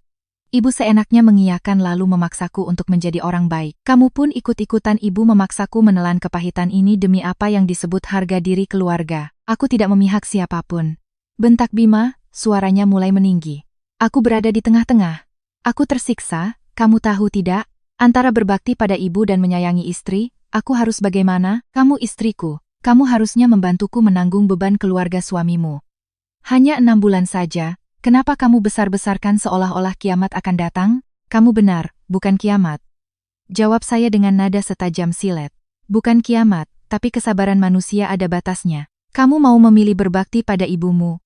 Ibu seenaknya mengiyakan lalu memaksaku untuk menjadi orang baik. Kamu pun ikut-ikutan ibu memaksaku menelan kepahitan ini demi apa yang disebut harga diri keluarga. Aku tidak memihak siapapun. Bentak Bima, suaranya mulai meninggi. Aku berada di tengah-tengah. Aku tersiksa, kamu tahu tidak? Antara berbakti pada ibu dan menyayangi istri, aku harus bagaimana? Kamu istriku. Kamu harusnya membantuku menanggung beban keluarga suamimu. Hanya 6 bulan saja. Kenapa kamu besar-besarkan seolah-olah kiamat akan datang? Kamu benar, bukan kiamat. Jawab saya dengan nada setajam silet. Bukan kiamat, tapi kesabaran manusia ada batasnya. Kamu mau memilih berbakti pada ibumu.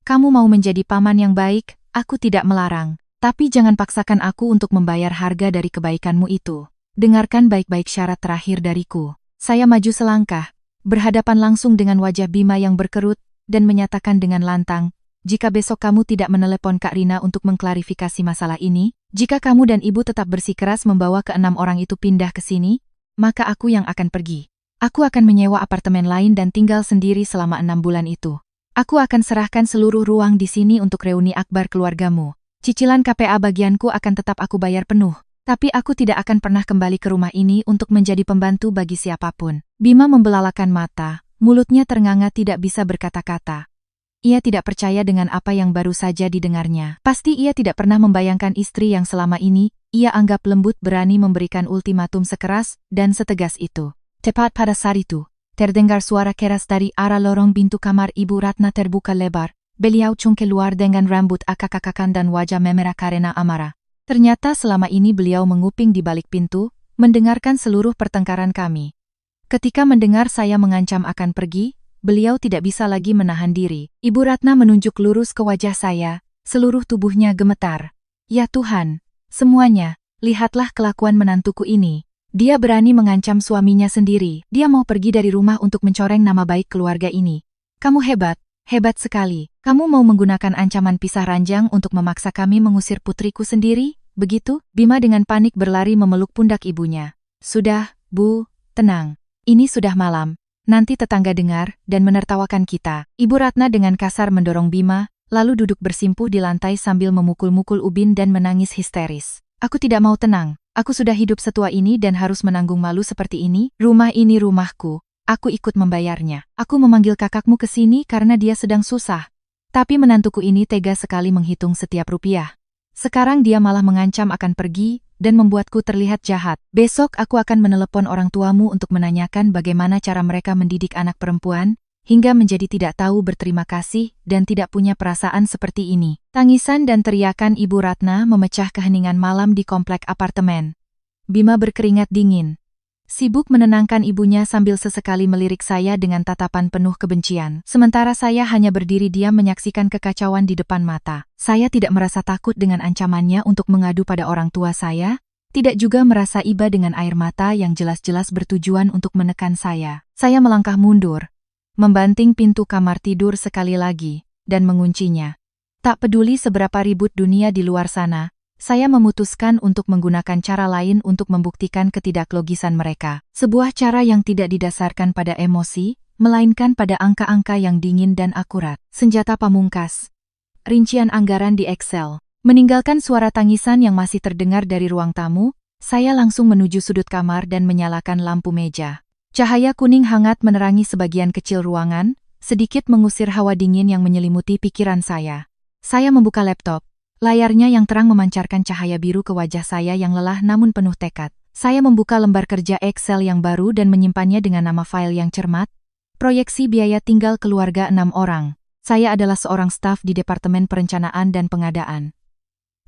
Kamu mau menjadi paman yang baik, aku tidak melarang. Tapi jangan paksakan aku untuk membayar harga dari kebaikanmu itu. Dengarkan baik-baik syarat terakhir dariku. Saya maju selangkah, berhadapan langsung dengan wajah Bima yang berkerut, dan menyatakan dengan lantang, jika besok kamu tidak menelepon Kak Rina untuk mengklarifikasi masalah ini, jika kamu dan ibu tetap bersikeras membawa ke-6 orang itu pindah ke sini, maka aku yang akan pergi. Aku akan menyewa apartemen lain dan tinggal sendiri selama 6 bulan itu. Aku akan serahkan seluruh ruang di sini untuk reuni akbar keluargamu. Cicilan KPA bagianku akan tetap aku bayar penuh. Tapi aku tidak akan pernah kembali ke rumah ini untuk menjadi pembantu bagi siapapun. Bima membelalakan mata, mulutnya ternganga tidak bisa berkata-kata. Ia tidak percaya dengan apa yang baru saja didengarnya. Pasti ia tidak pernah membayangkan istri yang selama ini, ia anggap lembut berani memberikan ultimatum sekeras dan setegas itu. Tepat pada saat itu, terdengar suara keras dari arah lorong pintu kamar Ibu Ratna terbuka lebar. Beliau cung keluar dengan rambut akak-akakan dan wajah memerah karena amarah. Ternyata selama ini beliau menguping di balik pintu, mendengarkan seluruh pertengkaran kami. Ketika mendengar saya mengancam akan pergi, beliau tidak bisa lagi menahan diri. Ibu Ratna menunjuk lurus ke wajah saya, seluruh tubuhnya gemetar. Ya Tuhan, semuanya, lihatlah kelakuan menantuku ini. Dia berani mengancam suaminya sendiri. Dia mau pergi dari rumah untuk mencoreng nama baik keluarga ini. Kamu hebat, hebat sekali. Kamu mau menggunakan ancaman pisah ranjang untuk memaksa kami mengusir putriku sendiri? Begitu? Bima dengan panik berlari memeluk pundak ibunya. Sudah, Bu, tenang. Ini sudah malam. Nanti tetangga dengar dan menertawakan kita. Ibu Ratna dengan kasar mendorong Bima, lalu duduk bersimpuh di lantai sambil memukul-mukul ubin dan menangis histeris. Aku tidak mau tenang. Aku sudah hidup setua ini dan harus menanggung malu seperti ini. Rumah ini rumahku. Aku ikut membayarnya. Aku memanggil kakakmu ke sini karena dia sedang susah. Tapi menantuku ini tega sekali menghitung setiap rupiah. Sekarang dia malah mengancam akan pergi dan membuatku terlihat jahat. Besok aku akan menelepon orang tuamu untuk menanyakan bagaimana cara mereka mendidik anak perempuan, hingga menjadi tidak tahu berterima kasih dan tidak punya perasaan seperti ini. Tangisan dan teriakan Ibu Ratna memecah keheningan malam di komplek apartemen. Bima berkeringat dingin. Sibuk menenangkan ibunya sambil sesekali melirik saya dengan tatapan penuh kebencian. Sementara saya hanya berdiri diam menyaksikan kekacauan di depan mata. Saya tidak merasa takut dengan ancamannya untuk mengadu pada orang tua saya, tidak juga merasa iba dengan air mata yang jelas-jelas bertujuan untuk menekan saya. Saya melangkah mundur, membanting pintu kamar tidur sekali lagi, dan menguncinya. Tak peduli seberapa ribut dunia di luar sana, saya memutuskan untuk menggunakan cara lain untuk membuktikan ketidaklogisan mereka. Sebuah cara yang tidak didasarkan pada emosi, melainkan pada angka-angka yang dingin dan akurat. Senjata pamungkas. Rincian anggaran di Excel. Meninggalkan suara tangisan yang masih terdengar dari ruang tamu, saya langsung menuju sudut kamar dan menyalakan lampu meja. Cahaya kuning hangat menerangi sebagian kecil ruangan, sedikit mengusir hawa dingin yang menyelimuti pikiran saya. Saya membuka laptop. Layarnya yang terang memancarkan cahaya biru ke wajah saya yang lelah namun penuh tekad. Saya membuka lembar kerja Excel yang baru dan menyimpannya dengan nama file yang cermat. Proyeksi biaya tinggal keluarga 6 orang. Saya adalah seorang staf di Departemen Perencanaan dan Pengadaan.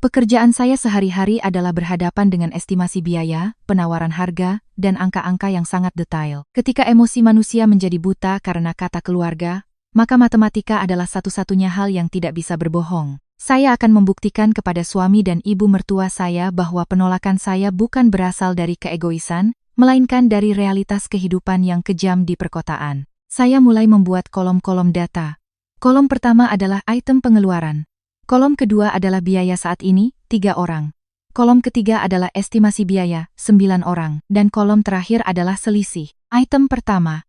Pekerjaan saya sehari-hari adalah berhadapan dengan estimasi biaya, penawaran harga, dan angka-angka yang sangat detail. Ketika emosi manusia menjadi buta karena kata keluarga, maka matematika adalah satu-satunya hal yang tidak bisa berbohong. Saya akan membuktikan kepada suami dan ibu mertua saya bahwa penolakan saya bukan berasal dari keegoisan, melainkan dari realitas kehidupan yang kejam di perkotaan. Saya mulai membuat kolom-kolom data. Kolom pertama adalah item pengeluaran. Kolom kedua adalah biaya saat ini, 3 orang. Kolom ketiga adalah estimasi biaya, 9 orang. Dan kolom terakhir adalah selisih. Item pertama,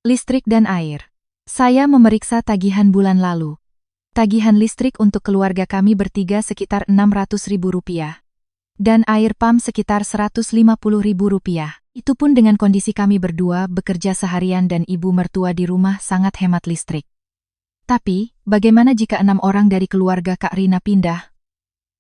listrik dan air. Saya memeriksa tagihan bulan lalu. Tagihan listrik untuk keluarga kami bertiga sekitar Rp600.000. Dan air pam sekitar Rp150.000. Itu pun dengan kondisi kami berdua bekerja seharian dan ibu mertua di rumah sangat hemat listrik. Tapi, bagaimana jika 6 orang dari keluarga Kak Rina pindah?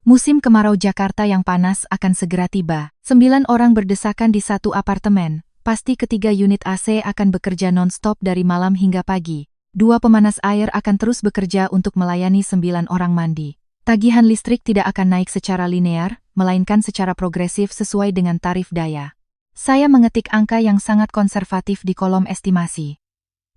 Musim kemarau Jakarta yang panas akan segera tiba. 9 orang berdesakan di satu apartemen. Pasti ketiga unit AC akan bekerja non-stop dari malam hingga pagi. 2 pemanas air akan terus bekerja untuk melayani 9 orang mandi. Tagihan listrik tidak akan naik secara linear, melainkan secara progresif sesuai dengan tarif daya. Saya mengetik angka yang sangat konservatif di kolom estimasi.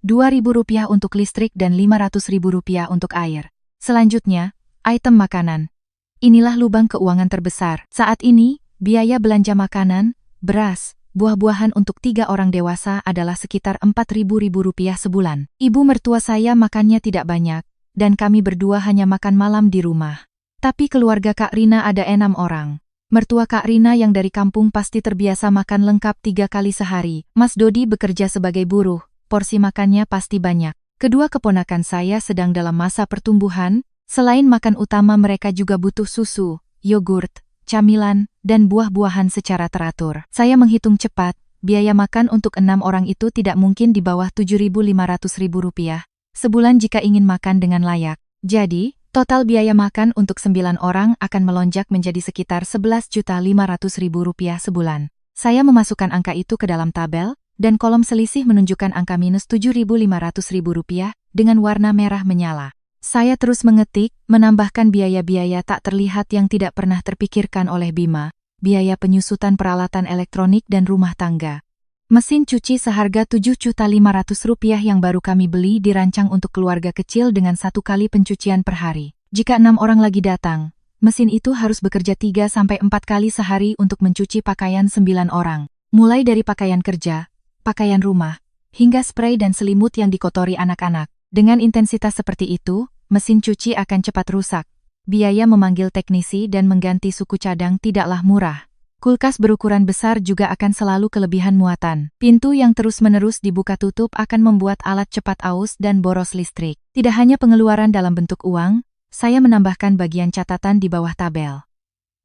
Rp2.000 untuk listrik dan Rp500.000 untuk air. Selanjutnya, item makanan. Inilah lubang keuangan terbesar. Saat ini, biaya belanja makanan, beras, buah-buahan untuk 3 orang dewasa adalah sekitar Rp4.000 sebulan. Ibu mertua saya makannya tidak banyak, dan kami berdua hanya makan malam di rumah. Tapi keluarga Kak Rina ada 6 orang. Mertua Kak Rina yang dari kampung pasti terbiasa makan lengkap 3 kali sehari. Mas Dodi bekerja sebagai buruh. Porsi makannya pasti banyak. Kedua keponakan saya sedang dalam masa pertumbuhan, selain makan utama mereka juga butuh susu, yogurt, camilan, dan buah-buahan secara teratur. Saya menghitung cepat, biaya makan untuk 6 orang itu tidak mungkin di bawah Rp7.500.000 sebulan jika ingin makan dengan layak. Jadi, total biaya makan untuk 9 orang akan melonjak menjadi sekitar Rp11.500.000 sebulan. Saya memasukkan angka itu ke dalam tabel, dan kolom selisih menunjukkan angka minus Rp7.500.000 dengan warna merah menyala. Saya terus mengetik, menambahkan biaya-biaya tak terlihat yang tidak pernah terpikirkan oleh Bima, biaya penyusutan peralatan elektronik dan rumah tangga. Mesin cuci seharga Rp7.500.000 yang baru kami beli dirancang untuk keluarga kecil dengan 1 kali pencucian per hari. Jika 6 orang lagi datang, mesin itu harus bekerja 3-4 kali sehari untuk mencuci pakaian 9 orang. Mulai dari pakaian kerja, pakaian rumah, hingga spray dan selimut yang dikotori anak-anak. Dengan intensitas seperti itu, mesin cuci akan cepat rusak. Biaya memanggil teknisi dan mengganti suku cadang tidaklah murah. Kulkas berukuran besar juga akan selalu kelebihan muatan. Pintu yang terus-menerus dibuka tutup akan membuat alat cepat aus dan boros listrik. Tidak hanya pengeluaran dalam bentuk uang, saya menambahkan bagian catatan di bawah tabel.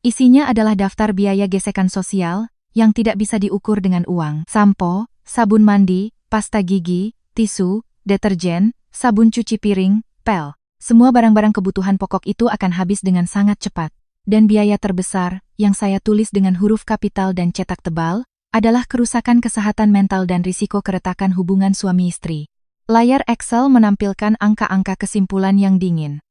Isinya adalah daftar biaya gesekan sosial, yang tidak bisa diukur dengan uang. Sampo, sabun mandi, pasta gigi, tisu, deterjen, sabun cuci piring, pel. Semua barang-barang kebutuhan pokok itu akan habis dengan sangat cepat. Dan biaya terbesar, yang saya tulis dengan huruf kapital dan cetak tebal, adalah kerusakan kesehatan mental dan risiko keretakan hubungan suami istri. Layar Excel menampilkan angka-angka kesimpulan yang dingin.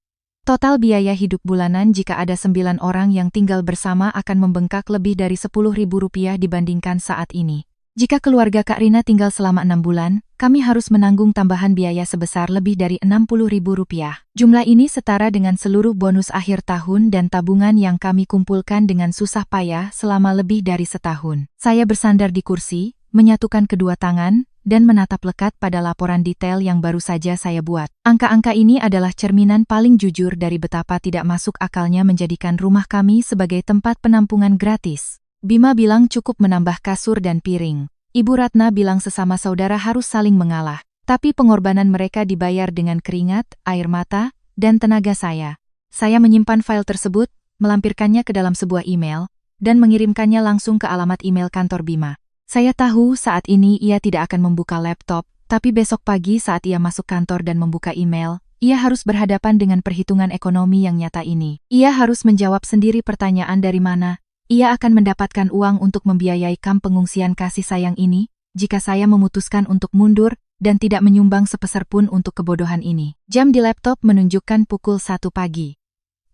Total biaya hidup bulanan jika ada 9 orang yang tinggal bersama akan membengkak lebih dari Rp10.000 dibandingkan saat ini. Jika keluarga Kak Rina tinggal selama 6 bulan, kami harus menanggung tambahan biaya sebesar lebih dari Rp60.000. Jumlah ini setara dengan seluruh bonus akhir tahun dan tabungan yang kami kumpulkan dengan susah payah selama lebih dari setahun. Saya bersandar di kursi, menyatukan kedua tangan, dan menatap lekat pada laporan detail yang baru saja saya buat. Angka-angka ini adalah cerminan paling jujur dari betapa tidak masuk akalnya menjadikan rumah kami sebagai tempat penampungan gratis. Bima bilang cukup menambah kasur dan piring. Ibu Ratna bilang sesama saudara harus saling mengalah. Tapi pengorbanan mereka dibayar dengan keringat, air mata, dan tenaga saya. Saya menyimpan file tersebut, melampirkannya ke dalam sebuah email, dan mengirimkannya langsung ke alamat email kantor Bima. Saya tahu saat ini ia tidak akan membuka laptop, tapi besok pagi saat ia masuk kantor dan membuka email, ia harus berhadapan dengan perhitungan ekonomi yang nyata ini. Ia harus menjawab sendiri pertanyaan dari mana ia akan mendapatkan uang untuk membiayai kamp pengungsian kasih sayang ini, jika saya memutuskan untuk mundur dan tidak menyumbang sepeser pun untuk kebodohan ini. Jam di laptop menunjukkan pukul 1 pagi.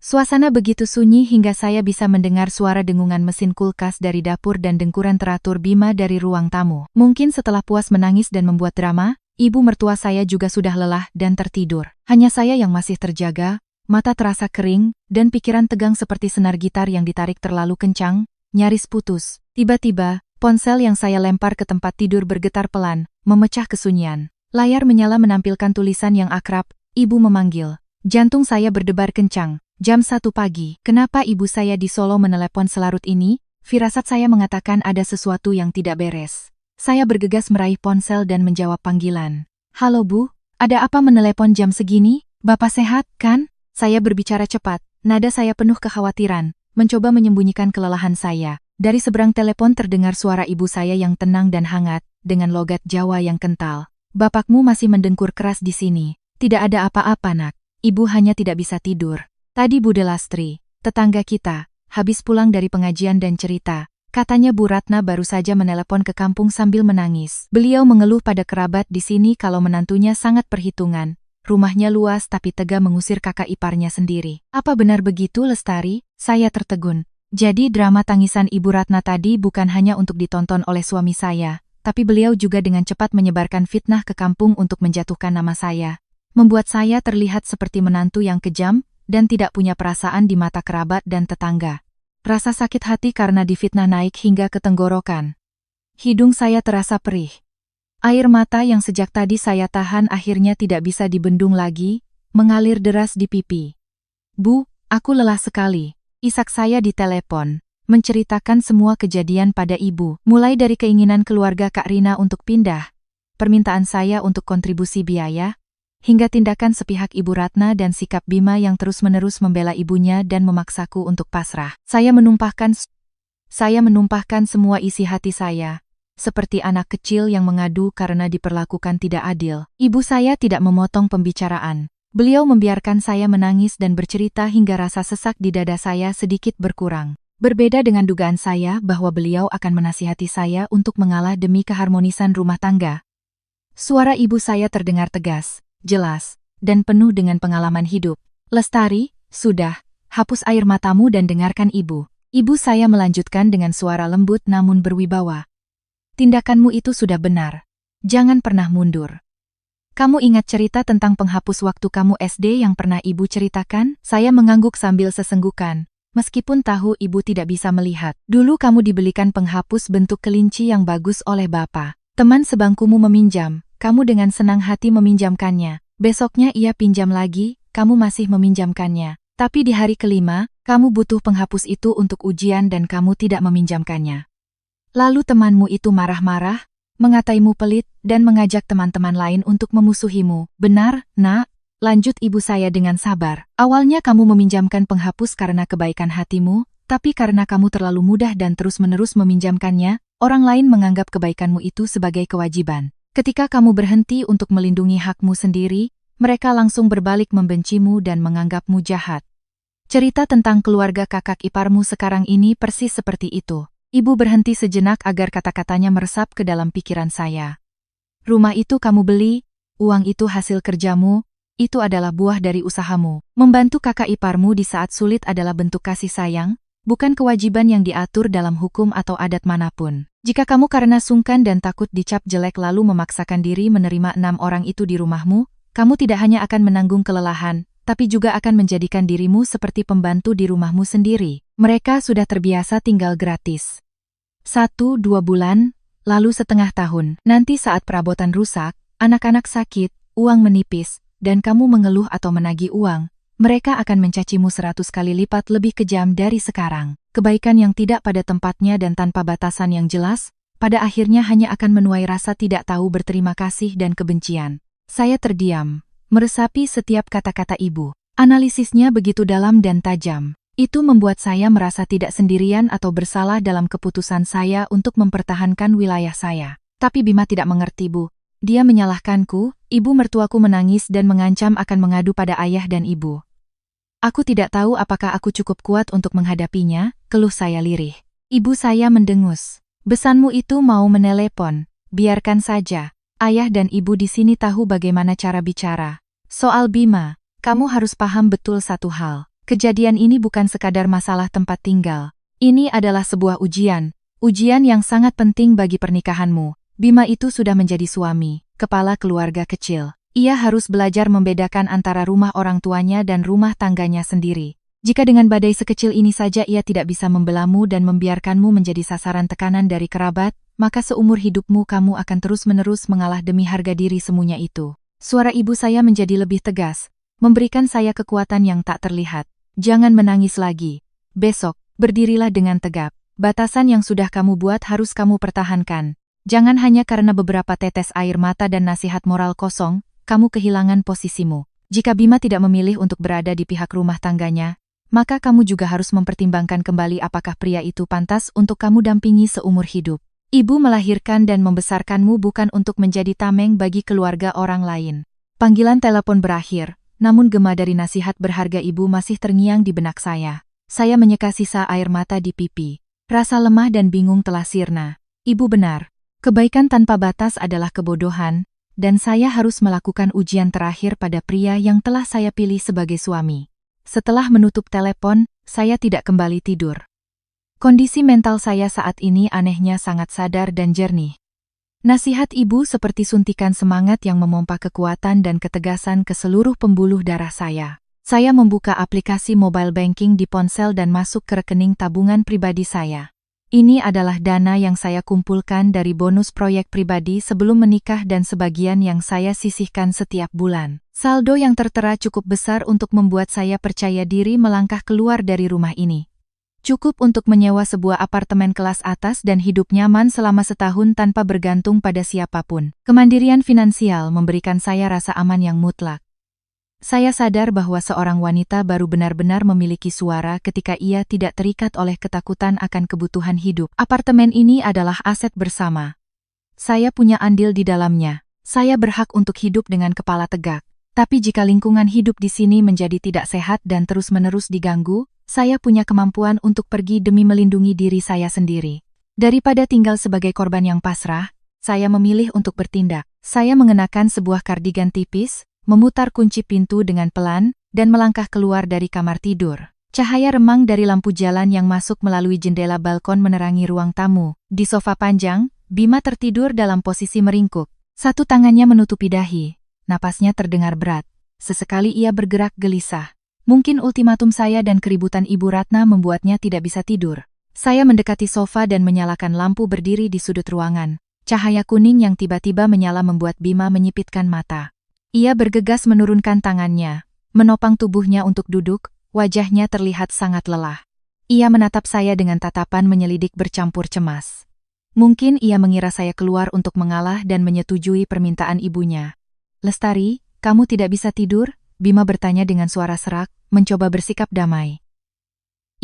Suasana begitu sunyi hingga saya bisa mendengar suara dengungan mesin kulkas dari dapur dan dengkuran teratur Bima dari ruang tamu. Mungkin setelah puas menangis dan membuat drama, ibu mertua saya juga sudah lelah dan tertidur. Hanya saya yang masih terjaga, mata terasa kering, dan pikiran tegang seperti senar gitar yang ditarik terlalu kencang, nyaris putus. Tiba-tiba, ponsel yang saya lempar ke tempat tidur bergetar pelan, memecah kesunyian. Layar menyala menampilkan tulisan yang akrab, ibu memanggil. Jantung saya berdebar kencang. Jam 1 pagi. Kenapa ibu saya di Solo menelepon selarut ini? Firasat saya mengatakan ada sesuatu yang tidak beres. Saya bergegas meraih ponsel dan menjawab panggilan. Halo Bu, ada apa menelepon jam segini? Bapak sehat, kan? Saya berbicara cepat, nada saya penuh kekhawatiran, mencoba menyembunyikan kelelahan saya. Dari seberang telepon terdengar suara ibu saya yang tenang dan hangat, dengan logat Jawa yang kental. Bapakmu masih mendengkur keras di sini. Tidak ada apa-apa, Nak. Ibu hanya tidak bisa tidur. Tadi Bude Lastri, tetangga kita, habis pulang dari pengajian dan cerita. Katanya Bu Ratna baru saja menelepon ke kampung sambil menangis. Beliau mengeluh pada kerabat di sini kalau menantunya sangat perhitungan. Rumahnya luas tapi tega mengusir kakak iparnya sendiri. Apa benar begitu, Lestari? Saya tertegun. Jadi drama tangisan Ibu Ratna tadi bukan hanya untuk ditonton oleh suami saya, tapi beliau juga dengan cepat menyebarkan fitnah ke kampung untuk menjatuhkan nama saya. Membuat saya terlihat seperti menantu yang kejam dan tidak punya perasaan di mata kerabat dan tetangga. Rasa sakit hati karena difitnah naik hingga ke tenggorokan. Hidung saya terasa perih. Air mata yang sejak tadi saya tahan akhirnya tidak bisa dibendung lagi, mengalir deras di pipi. Bu, aku lelah sekali. Isak saya di telepon, menceritakan semua kejadian pada ibu, mulai dari keinginan keluarga Kak Rina untuk pindah, permintaan saya untuk kontribusi biaya, hingga tindakan sepihak Ibu Ratna dan sikap Bima yang terus-menerus membela ibunya dan memaksaku untuk pasrah. Saya menumpahkan semua isi hati saya. Seperti anak kecil yang mengadu karena diperlakukan tidak adil. Ibu saya tidak memotong pembicaraan. Beliau membiarkan saya menangis dan bercerita hingga rasa sesak di dada saya sedikit berkurang. Berbeda dengan dugaan saya bahwa beliau akan menasihati saya untuk mengalah demi keharmonisan rumah tangga. Suara ibu saya terdengar tegas, jelas, dan penuh dengan pengalaman hidup. Lestari, sudah, hapus air matamu dan dengarkan ibu. Ibu saya melanjutkan dengan suara lembut namun berwibawa. Tindakanmu itu sudah benar. Jangan pernah mundur. Kamu ingat cerita tentang penghapus waktu kamu SD yang pernah ibu ceritakan? Saya mengangguk sambil sesenggukan, meskipun tahu ibu tidak bisa melihat. Dulu kamu dibelikan penghapus bentuk kelinci yang bagus oleh bapak. Teman sebangkumu meminjam, kamu dengan senang hati meminjamkannya. Besoknya ia pinjam lagi, kamu masih meminjamkannya. Tapi di hari kelima, kamu butuh penghapus itu untuk ujian dan kamu tidak meminjamkannya. Lalu temanmu itu marah-marah, mengataimu pelit, dan mengajak teman-teman lain untuk memusuhimu. Benar, Nak? Lanjut ibu saya dengan sabar. Awalnya kamu meminjamkan penghapus karena kebaikan hatimu, tapi karena kamu terlalu mudah dan terus-menerus meminjamkannya, orang lain menganggap kebaikanmu itu sebagai kewajiban. Ketika kamu berhenti untuk melindungi hakmu sendiri, mereka langsung berbalik membencimu dan menganggapmu jahat. Cerita tentang keluarga kakak iparmu sekarang ini persis seperti itu. Ibu berhenti sejenak agar kata-katanya meresap ke dalam pikiran saya. Rumah itu kamu beli, uang itu hasil kerjamu, itu adalah buah dari usahamu. Membantu kakak iparmu di saat sulit adalah bentuk kasih sayang, bukan kewajiban yang diatur dalam hukum atau adat manapun. Jika kamu karena sungkan dan takut dicap jelek lalu memaksakan diri menerima 6 orang itu di rumahmu, kamu tidak hanya akan menanggung kelelahan, tapi juga akan menjadikan dirimu seperti pembantu di rumahmu sendiri. Mereka sudah terbiasa tinggal gratis. 1-2 bulan, lalu setengah tahun. Nanti saat perabotan rusak, anak-anak sakit, uang menipis, dan kamu mengeluh atau menagih uang, mereka akan mencacimu 100 kali lipat lebih kejam dari sekarang. Kebaikan yang tidak pada tempatnya dan tanpa batasan yang jelas, pada akhirnya hanya akan menuai rasa tidak tahu berterima kasih dan kebencian. Saya terdiam, meresapi setiap kata-kata ibu. Analisisnya begitu dalam dan tajam. Itu membuat saya merasa tidak sendirian atau bersalah dalam keputusan saya untuk mempertahankan wilayah saya. Tapi Bima tidak mengerti, Bu. Dia menyalahkanku, ibu mertuaku menangis dan mengancam akan mengadu pada ayah dan ibu. Aku tidak tahu apakah aku cukup kuat untuk menghadapinya, keluh saya lirih. Ibu saya mendengus. Besanmu itu mau menelepon. Biarkan saja. Ayah dan ibu di sini tahu bagaimana cara bicara. Soal Bima, kamu harus paham betul satu hal. Kejadian ini bukan sekadar masalah tempat tinggal. Ini adalah sebuah ujian yang sangat penting bagi pernikahanmu. Bima itu sudah menjadi suami, kepala keluarga kecil. Ia harus belajar membedakan antara rumah orang tuanya dan rumah tangganya sendiri. Jika dengan badai sekecil ini saja ia tidak bisa membelamu dan membiarkanmu menjadi sasaran tekanan dari kerabat, maka seumur hidupmu kamu akan terus-menerus mengalah demi harga diri semuanya itu. Suara ibu saya menjadi lebih tegas, memberikan saya kekuatan yang tak terlihat. Jangan menangis lagi. Besok, berdirilah dengan tegap. Batasan yang sudah kamu buat harus kamu pertahankan. Jangan hanya karena beberapa tetes air mata dan nasihat moral kosong, kamu kehilangan posisimu. Jika Bima tidak memilih untuk berada di pihak rumah tangganya, maka kamu juga harus mempertimbangkan kembali apakah pria itu pantas untuk kamu dampingi seumur hidup. Ibu melahirkan dan membesarkanmu bukan untuk menjadi tameng bagi keluarga orang lain. Panggilan telepon berakhir. Namun gema dari nasihat berharga ibu masih terngiang di benak saya. Saya menyeka sisa air mata di pipi. Rasa lemah dan bingung telah sirna. Ibu benar. Kebaikan tanpa batas adalah kebodohan, dan saya harus melakukan ujian terakhir pada pria yang telah saya pilih sebagai suami. Setelah menutup telepon, saya tidak kembali tidur. Kondisi mental saya saat ini anehnya sangat sadar dan jernih. Nasihat ibu seperti suntikan semangat yang memompa kekuatan dan ketegasan ke seluruh pembuluh darah saya. Saya membuka aplikasi mobile banking di ponsel dan masuk ke rekening tabungan pribadi saya. Ini adalah dana yang saya kumpulkan dari bonus proyek pribadi sebelum menikah dan sebagian yang saya sisihkan setiap bulan. Saldo yang tertera cukup besar untuk membuat saya percaya diri melangkah keluar dari rumah ini. Cukup untuk menyewa sebuah apartemen kelas atas dan hidup nyaman selama setahun tanpa bergantung pada siapapun. Kemandirian finansial memberikan saya rasa aman yang mutlak. Saya sadar bahwa seorang wanita baru benar-benar memiliki suara ketika ia tidak terikat oleh ketakutan akan kebutuhan hidup. Apartemen ini adalah aset bersama. Saya punya andil di dalamnya. Saya berhak untuk hidup dengan kepala tegak. Tapi jika lingkungan hidup di sini menjadi tidak sehat dan terus-menerus diganggu, saya punya kemampuan untuk pergi demi melindungi diri saya sendiri. Daripada tinggal sebagai korban yang pasrah, saya memilih untuk bertindak. Saya mengenakan sebuah kardigan tipis, memutar kunci pintu dengan pelan, dan melangkah keluar dari kamar tidur. Cahaya remang dari lampu jalan yang masuk melalui jendela balkon menerangi ruang tamu. Di sofa panjang, Bima tertidur dalam posisi meringkuk. Satu tangannya menutupi dahi. Napasnya terdengar berat. Sesekali ia bergerak gelisah. Mungkin ultimatum saya dan keributan Ibu Ratna membuatnya tidak bisa tidur. Saya mendekati sofa dan menyalakan lampu berdiri di sudut ruangan. Cahaya kuning yang tiba-tiba menyala membuat Bima menyipitkan mata. Ia bergegas menurunkan tangannya, menopang tubuhnya untuk duduk, wajahnya terlihat sangat lelah. Ia menatap saya dengan tatapan menyelidik bercampur cemas. Mungkin ia mengira saya keluar untuk mengalah dan menyetujui permintaan ibunya. "Lestari, kamu tidak bisa tidur?" Bima bertanya dengan suara serak, mencoba bersikap damai.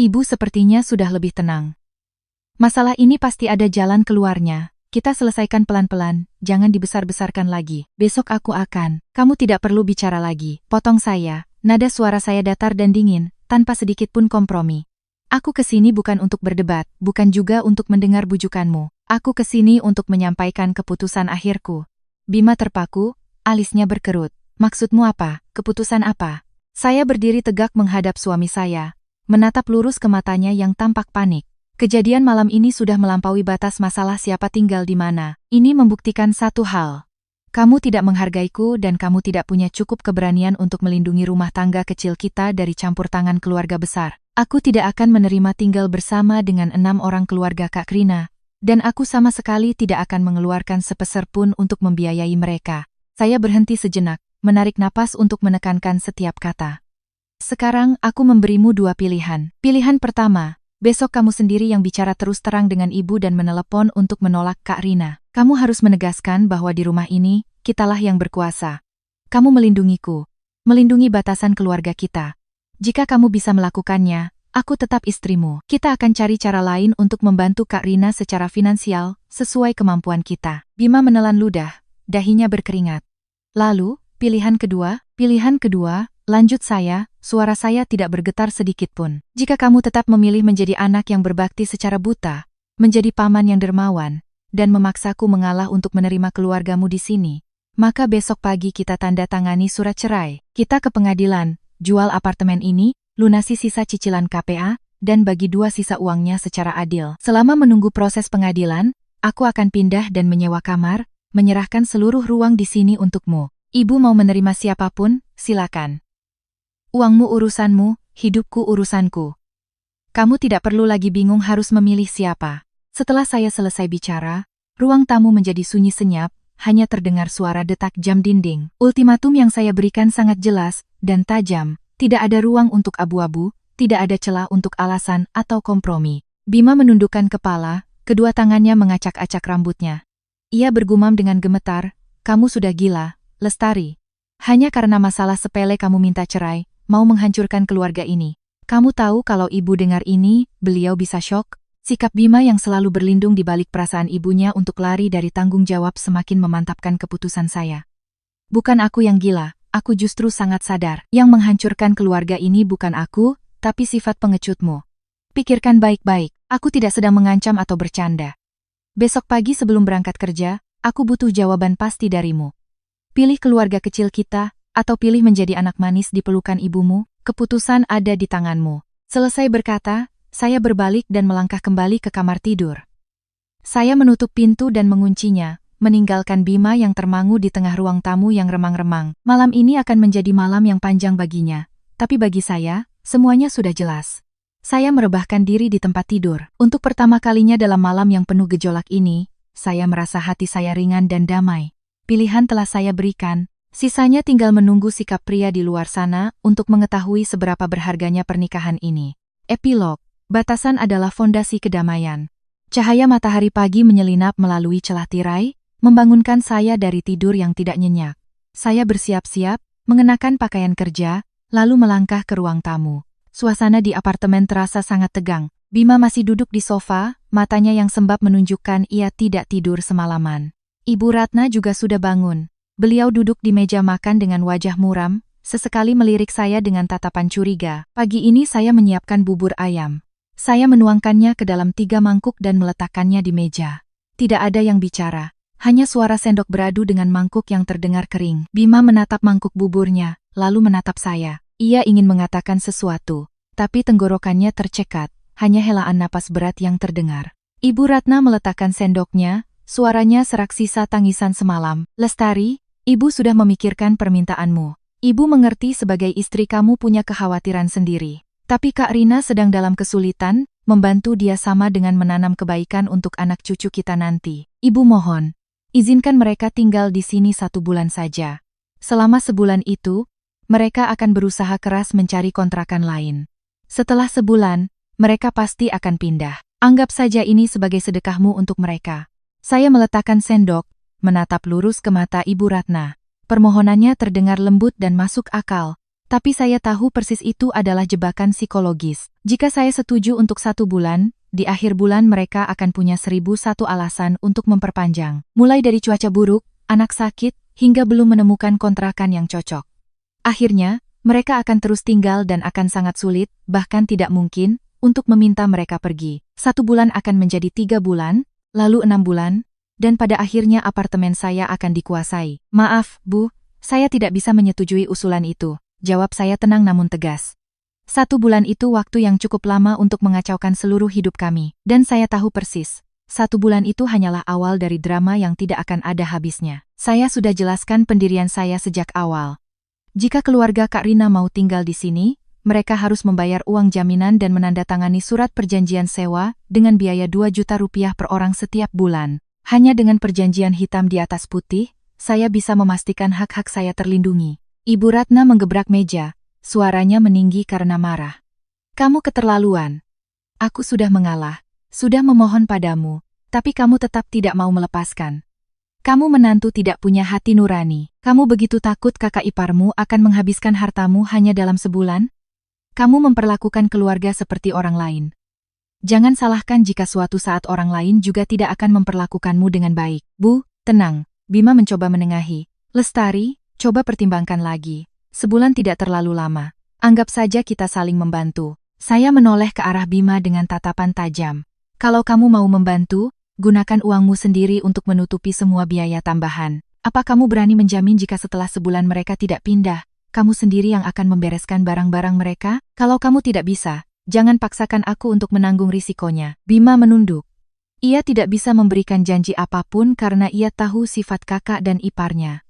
Ibu sepertinya sudah lebih tenang. "Masalah ini pasti ada jalan keluarnya. Kita selesaikan pelan-pelan, jangan dibesar-besarkan lagi. Besok aku akan." "Kamu tidak perlu bicara lagi," potong saya. Nada suara saya datar dan dingin, tanpa sedikit pun kompromi. "Aku kesini bukan untuk berdebat, bukan juga untuk mendengar bujukanmu. Aku kesini untuk menyampaikan keputusan akhirku." Bima terpaku, alisnya berkerut. "Maksudmu apa? Keputusan apa?" Saya berdiri tegak menghadap suami saya, menatap lurus ke matanya yang tampak panik. Kejadian malam ini sudah melampaui batas masalah siapa tinggal di mana. Ini membuktikan satu hal. Kamu tidak menghargaiku dan kamu tidak punya cukup keberanian untuk melindungi rumah tangga kecil kita dari campur tangan keluarga besar. Aku tidak akan menerima tinggal bersama dengan 6 orang keluarga Kak Rina, dan aku sama sekali tidak akan mengeluarkan sepeser pun untuk membiayai mereka. Saya berhenti sejenak, menarik napas untuk menekankan setiap kata. "Sekarang aku memberimu 2 pilihan. Pilihan pertama, besok kamu sendiri yang bicara terus terang dengan ibu dan menelepon untuk menolak Kak Rina. Kamu harus menegaskan bahwa di rumah ini, kitalah yang berkuasa. Kamu melindungiku, melindungi batasan keluarga kita. Jika kamu bisa melakukannya, Aku tetap istrimu. Kita akan cari cara lain untuk membantu Kak Rina secara finansial, sesuai kemampuan kita. Bima menelan ludah, dahinya berkeringat. Lalu, pilihan kedua, lanjut saya, suara saya tidak bergetar sedikit pun. Jika kamu tetap memilih menjadi anak yang berbakti secara buta, menjadi paman yang dermawan, dan memaksaku mengalah untuk menerima keluargamu di sini, maka besok pagi kita tanda tangani surat cerai. Kita ke pengadilan, jual apartemen ini, lunasi sisa cicilan KPA, dan bagi 2 sisa uangnya secara adil. Selama menunggu proses pengadilan, aku akan pindah dan menyewa kamar, menyerahkan seluruh ruang di sini untukmu. Ibu mau menerima siapapun, silakan. Uangmu urusanmu, hidupku urusanku. Kamu tidak perlu lagi bingung harus memilih siapa. Setelah saya selesai bicara, ruang tamu menjadi sunyi senyap, hanya terdengar suara detak jam dinding. Ultimatum yang saya berikan sangat jelas dan tajam. Tidak ada ruang untuk abu-abu, tidak ada celah untuk alasan atau kompromi. Bima menundukkan kepala, kedua tangannya mengacak-acak rambutnya. Ia bergumam dengan gemetar, kamu sudah gila, Lestari. Hanya karena masalah sepele kamu minta cerai, mau menghancurkan keluarga ini. Kamu tahu kalau ibu dengar ini, beliau bisa syok? Sikap Bima yang selalu berlindung di balik perasaan ibunya untuk lari dari tanggung jawab semakin memantapkan keputusan saya. Bukan aku yang gila. Aku justru sangat sadar, yang menghancurkan keluarga ini bukan aku, tapi sifat pengecutmu. Pikirkan baik-baik, aku tidak sedang mengancam atau bercanda. Besok pagi sebelum berangkat kerja, aku butuh jawaban pasti darimu. Pilih keluarga kecil kita, atau pilih menjadi anak manis di pelukan ibumu, keputusan ada di tanganmu. Selesai berkata, saya berbalik dan melangkah kembali ke kamar tidur. Saya menutup pintu dan menguncinya, meninggalkan Bima yang termangu di tengah ruang tamu yang remang-remang. Malam ini akan menjadi malam yang panjang baginya. Tapi bagi saya, semuanya sudah jelas. Saya merebahkan diri di tempat tidur. Untuk pertama kalinya dalam malam yang penuh gejolak ini, saya merasa hati saya ringan dan damai. Pilihan telah saya berikan, sisanya tinggal menunggu sikap pria di luar sana untuk mengetahui seberapa berharganya pernikahan ini. Epilog, batasan adalah fondasi kedamaian. Cahaya matahari pagi menyelinap melalui celah tirai, membangunkan saya dari tidur yang tidak nyenyak. Saya bersiap-siap, mengenakan pakaian kerja, lalu melangkah ke ruang tamu. Suasana di apartemen terasa sangat tegang. Bima masih duduk di sofa, matanya yang sembab menunjukkan ia tidak tidur semalaman. Ibu Ratna juga sudah bangun. Beliau duduk di meja makan dengan wajah muram, sesekali melirik saya dengan tatapan curiga. Pagi ini saya menyiapkan bubur ayam. Saya menuangkannya ke dalam 3 mangkuk dan meletakkannya di meja. Tidak ada yang bicara. Hanya suara sendok beradu dengan mangkuk yang terdengar kering. Bima menatap mangkuk buburnya, lalu menatap saya. Ia ingin mengatakan sesuatu, tapi tenggorokannya tercekat, hanya helaan napas berat yang terdengar. Ibu Ratna meletakkan sendoknya, suaranya serak sisa tangisan semalam. Lestari, ibu sudah memikirkan permintaanmu. Ibu mengerti sebagai istri kamu punya kekhawatiran sendiri. Tapi Kak Rina sedang dalam kesulitan, membantu dia sama dengan menanam kebaikan untuk anak cucu kita nanti. Ibu mohon, izinkan mereka tinggal di sini 1 bulan saja. Selama sebulan itu, mereka akan berusaha keras mencari kontrakan lain. Setelah sebulan, mereka pasti akan pindah. Anggap saja ini sebagai sedekahmu untuk mereka. Saya meletakkan sendok, menatap lurus ke mata Ibu Ratna. Permohonannya terdengar lembut dan masuk akal, tapi saya tahu persis itu adalah jebakan psikologis. Jika saya setuju untuk 1 bulan, di akhir bulan mereka akan punya 1001 alasan untuk memperpanjang. Mulai dari cuaca buruk, anak sakit, hingga belum menemukan kontrakan yang cocok. Akhirnya, mereka akan terus tinggal dan akan sangat sulit, bahkan tidak mungkin, untuk meminta mereka pergi. 1 bulan akan menjadi 3 bulan, lalu 6 bulan, dan pada akhirnya apartemen saya akan dikuasai. Maaf, Bu, saya tidak bisa menyetujui usulan itu. Jawab saya tenang namun tegas. 1 bulan itu waktu yang cukup lama untuk mengacaukan seluruh hidup kami. Dan saya tahu persis, 1 bulan itu hanyalah awal dari drama yang tidak akan ada habisnya. Saya sudah jelaskan pendirian saya sejak awal. Jika keluarga Kak Rina mau tinggal di sini, mereka harus membayar uang jaminan dan menandatangani surat perjanjian sewa dengan biaya 2 juta rupiah per orang setiap bulan. Hanya dengan perjanjian hitam di atas putih, saya bisa memastikan hak-hak saya terlindungi. Ibu Ratna menggebrak meja, suaranya meninggi karena marah. Kamu keterlaluan. Aku sudah mengalah, sudah memohon padamu, tapi kamu tetap tidak mau melepaskan. Kamu menantu tidak punya hati nurani. Kamu begitu takut kakak iparmu akan menghabiskan hartamu hanya dalam sebulan? Kamu memperlakukan keluarga seperti orang lain. Jangan salahkan jika suatu saat orang lain juga tidak akan memperlakukanmu dengan baik. Bu, tenang. Bima mencoba menengahi. Lestari, coba pertimbangkan lagi. Sebulan tidak terlalu lama. Anggap saja kita saling membantu. Saya menoleh ke arah Bima dengan tatapan tajam. Kalau kamu mau membantu, gunakan uangmu sendiri untuk menutupi semua biaya tambahan. Apa kamu berani menjamin jika setelah sebulan mereka tidak pindah, kamu sendiri yang akan membereskan barang-barang mereka? Kalau kamu tidak bisa, jangan paksakan aku untuk menanggung risikonya. Bima menunduk. Ia tidak bisa memberikan janji apapun karena ia tahu sifat kakak dan iparnya.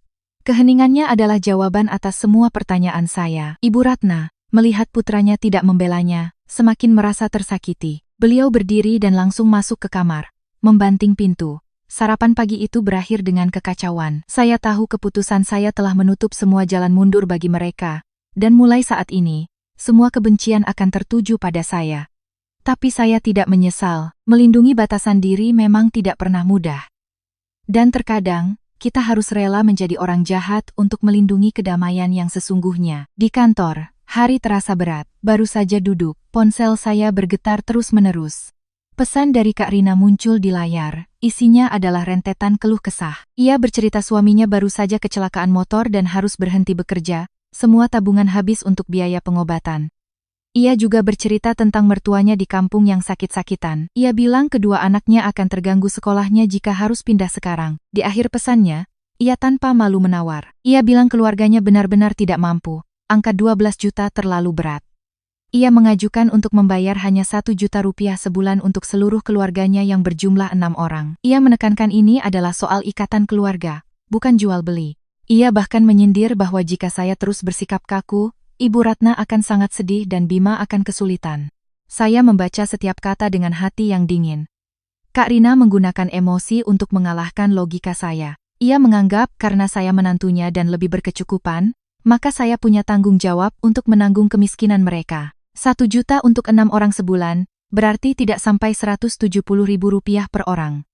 Keheningannya adalah jawaban atas semua pertanyaan saya. Ibu Ratna, melihat putranya tidak membelanya, semakin merasa tersakiti. Beliau berdiri dan langsung masuk ke kamar, membanting pintu. Sarapan pagi itu berakhir dengan kekacauan. Saya tahu keputusan saya telah menutup semua jalan mundur bagi mereka, dan mulai saat ini, semua kebencian akan tertuju pada saya. Tapi saya tidak menyesal, melindungi batasan diri memang tidak pernah mudah. Dan terkadang, kita harus rela menjadi orang jahat untuk melindungi kedamaian yang sesungguhnya. Di kantor, hari terasa berat, baru saja duduk, ponsel saya bergetar terus-menerus. Pesan dari Kak Rina muncul di layar, isinya adalah rentetan keluh kesah. Ia bercerita suaminya baru saja kecelakaan motor dan harus berhenti bekerja, semua tabungan habis untuk biaya pengobatan. Ia juga bercerita tentang mertuanya di kampung yang sakit-sakitan. Ia bilang kedua anaknya akan terganggu sekolahnya jika harus pindah sekarang. Di akhir pesannya, ia tanpa malu menawar. Ia bilang keluarganya benar-benar tidak mampu. Angka 12 juta terlalu berat. Ia mengajukan untuk membayar hanya 1 juta rupiah sebulan untuk seluruh keluarganya yang berjumlah 6 orang. Ia menekankan ini adalah soal ikatan keluarga, bukan jual beli. Ia bahkan menyindir bahwa jika saya terus bersikap kaku, Ibu Ratna akan sangat sedih dan Bima akan kesulitan. Saya membaca setiap kata dengan hati yang dingin. Kak Rina menggunakan emosi untuk mengalahkan logika saya. Ia menganggap karena saya menantunya dan lebih berkecukupan, maka saya punya tanggung jawab untuk menanggung kemiskinan mereka. 1 juta untuk 6 orang sebulan, berarti tidak sampai 170.000 rupiah per orang.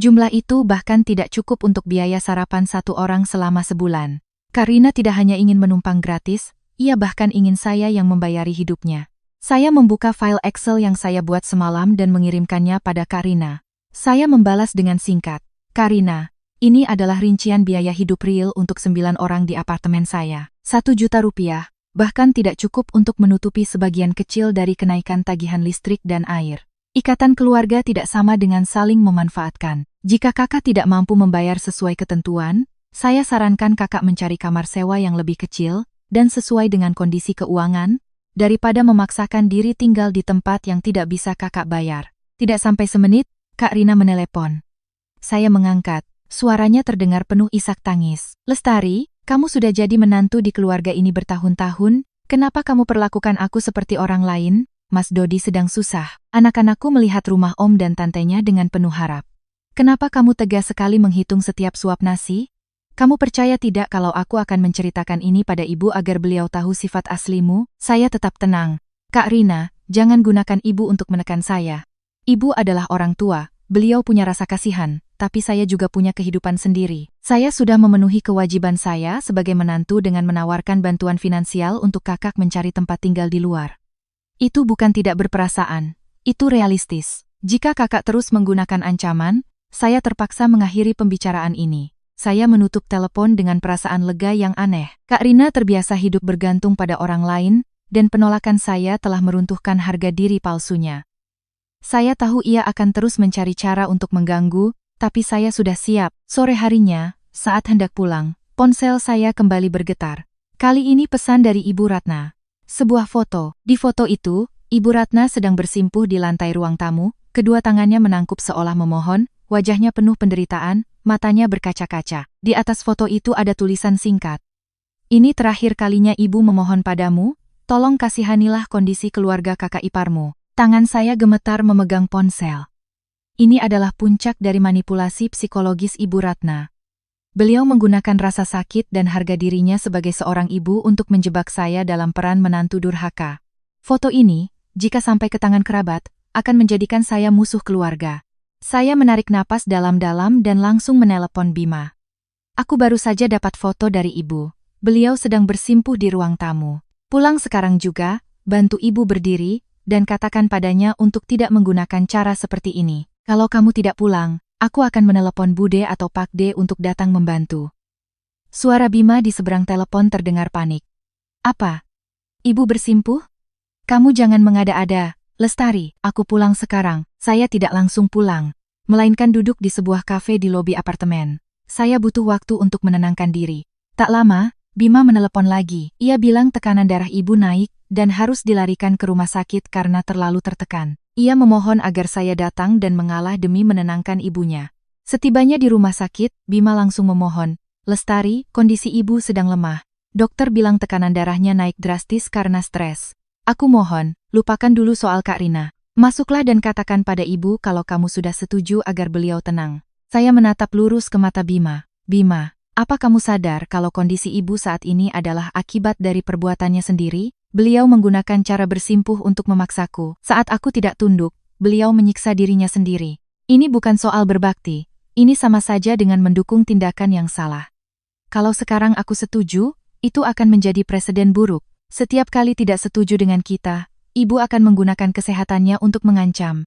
Jumlah itu bahkan tidak cukup untuk biaya sarapan satu orang selama sebulan. Kak Rina tidak hanya ingin menumpang gratis, ia bahkan ingin saya yang membayari hidupnya. Saya membuka file Excel yang saya buat semalam dan mengirimkannya pada Kak Rina. Saya membalas dengan singkat, Kak Rina, ini adalah rincian biaya hidup real untuk 9 orang di apartemen saya. 1 juta rupiah, bahkan tidak cukup untuk menutupi sebagian kecil dari kenaikan tagihan listrik dan air. Ikatan keluarga tidak sama dengan saling memanfaatkan. Jika kakak tidak mampu membayar sesuai ketentuan, saya sarankan kakak mencari kamar sewa yang lebih kecil dan sesuai dengan kondisi keuangan, daripada memaksakan diri tinggal di tempat yang tidak bisa kakak bayar. Tidak sampai semenit, Kak Rina menelepon. Saya mengangkat. Suaranya terdengar penuh isak tangis. Lestari, kamu sudah jadi menantu di keluarga ini bertahun-tahun, kenapa kamu perlakukan aku seperti orang lain? Mas Dodi sedang susah. Anak-anakku melihat rumah om dan tantenya dengan penuh harap. Kenapa kamu tegas sekali menghitung setiap suap nasi? Kamu percaya tidak kalau aku akan menceritakan ini pada ibu agar beliau tahu sifat aslimu? Saya tetap tenang. Kak Rina, jangan gunakan ibu untuk menekan saya. Ibu adalah orang tua, beliau punya rasa kasihan. Tapi saya juga punya kehidupan sendiri. Saya sudah memenuhi kewajiban saya sebagai menantu dengan menawarkan bantuan finansial untuk kakak mencari tempat tinggal di luar. Itu bukan tidak berperasaan, itu realistis. Jika kakak terus menggunakan ancaman, saya terpaksa mengakhiri pembicaraan ini. Saya menutup telepon dengan perasaan lega yang aneh. Kak Rina terbiasa hidup bergantung pada orang lain, dan penolakan saya telah meruntuhkan harga diri palsunya. Saya tahu ia akan terus mencari cara untuk mengganggu, tapi saya sudah siap. Sore harinya, saat hendak pulang, ponsel saya kembali bergetar. Kali ini pesan dari Ibu Ratna. Sebuah foto. Di foto itu, Ibu Ratna sedang bersimpuh di lantai ruang tamu, kedua tangannya menangkup seolah memohon, wajahnya penuh penderitaan, matanya berkaca-kaca. Di atas foto itu ada tulisan singkat. Ini terakhir kalinya ibu memohon padamu, tolong kasihanilah kondisi keluarga kakak iparmu. Tangan saya gemetar memegang ponsel. Ini adalah puncak dari manipulasi psikologis Ibu Ratna. Beliau menggunakan rasa sakit dan harga dirinya sebagai seorang ibu untuk menjebak saya dalam peran menantu durhaka. Foto ini, jika sampai ke tangan kerabat, akan menjadikan saya musuh keluarga. Saya menarik napas dalam-dalam dan langsung menelepon Bima. Aku baru saja dapat foto dari ibu. Beliau sedang bersimpuh di ruang tamu. Pulang sekarang juga, bantu ibu berdiri, dan katakan padanya untuk tidak menggunakan cara seperti ini. Kalau kamu tidak pulang, aku akan menelepon Bude atau Pak D untuk datang membantu. Suara Bima di seberang telepon terdengar panik. Apa? Ibu bersimpuh? Kamu jangan mengada-ada, Lestari, aku pulang sekarang. Saya tidak langsung pulang, melainkan duduk di sebuah kafe di lobi apartemen. Saya butuh waktu untuk menenangkan diri. Tak lama, Bima menelepon lagi. Ia bilang tekanan darah ibu naik dan harus dilarikan ke rumah sakit karena terlalu tertekan. Ia memohon agar saya datang dan mengalah demi menenangkan ibunya. Setibanya di rumah sakit, Bima langsung memohon, Lestari, kondisi ibu sedang lemah. Dokter bilang tekanan darahnya naik drastis karena stres. Aku mohon, lupakan dulu soal Kak Rina. Masuklah dan katakan pada ibu kalau kamu sudah setuju agar beliau tenang. Saya menatap lurus ke mata Bima. Bima, apa kamu sadar kalau kondisi ibu saat ini adalah akibat dari perbuatannya sendiri? Beliau menggunakan cara bersimpuh untuk memaksaku. Saat aku tidak tunduk, beliau menyiksa dirinya sendiri. Ini bukan soal berbakti. Ini sama saja dengan mendukung tindakan yang salah. Kalau sekarang aku setuju, itu akan menjadi presiden buruk. Setiap kali tidak setuju dengan kita, ibu akan menggunakan kesehatannya untuk mengancam.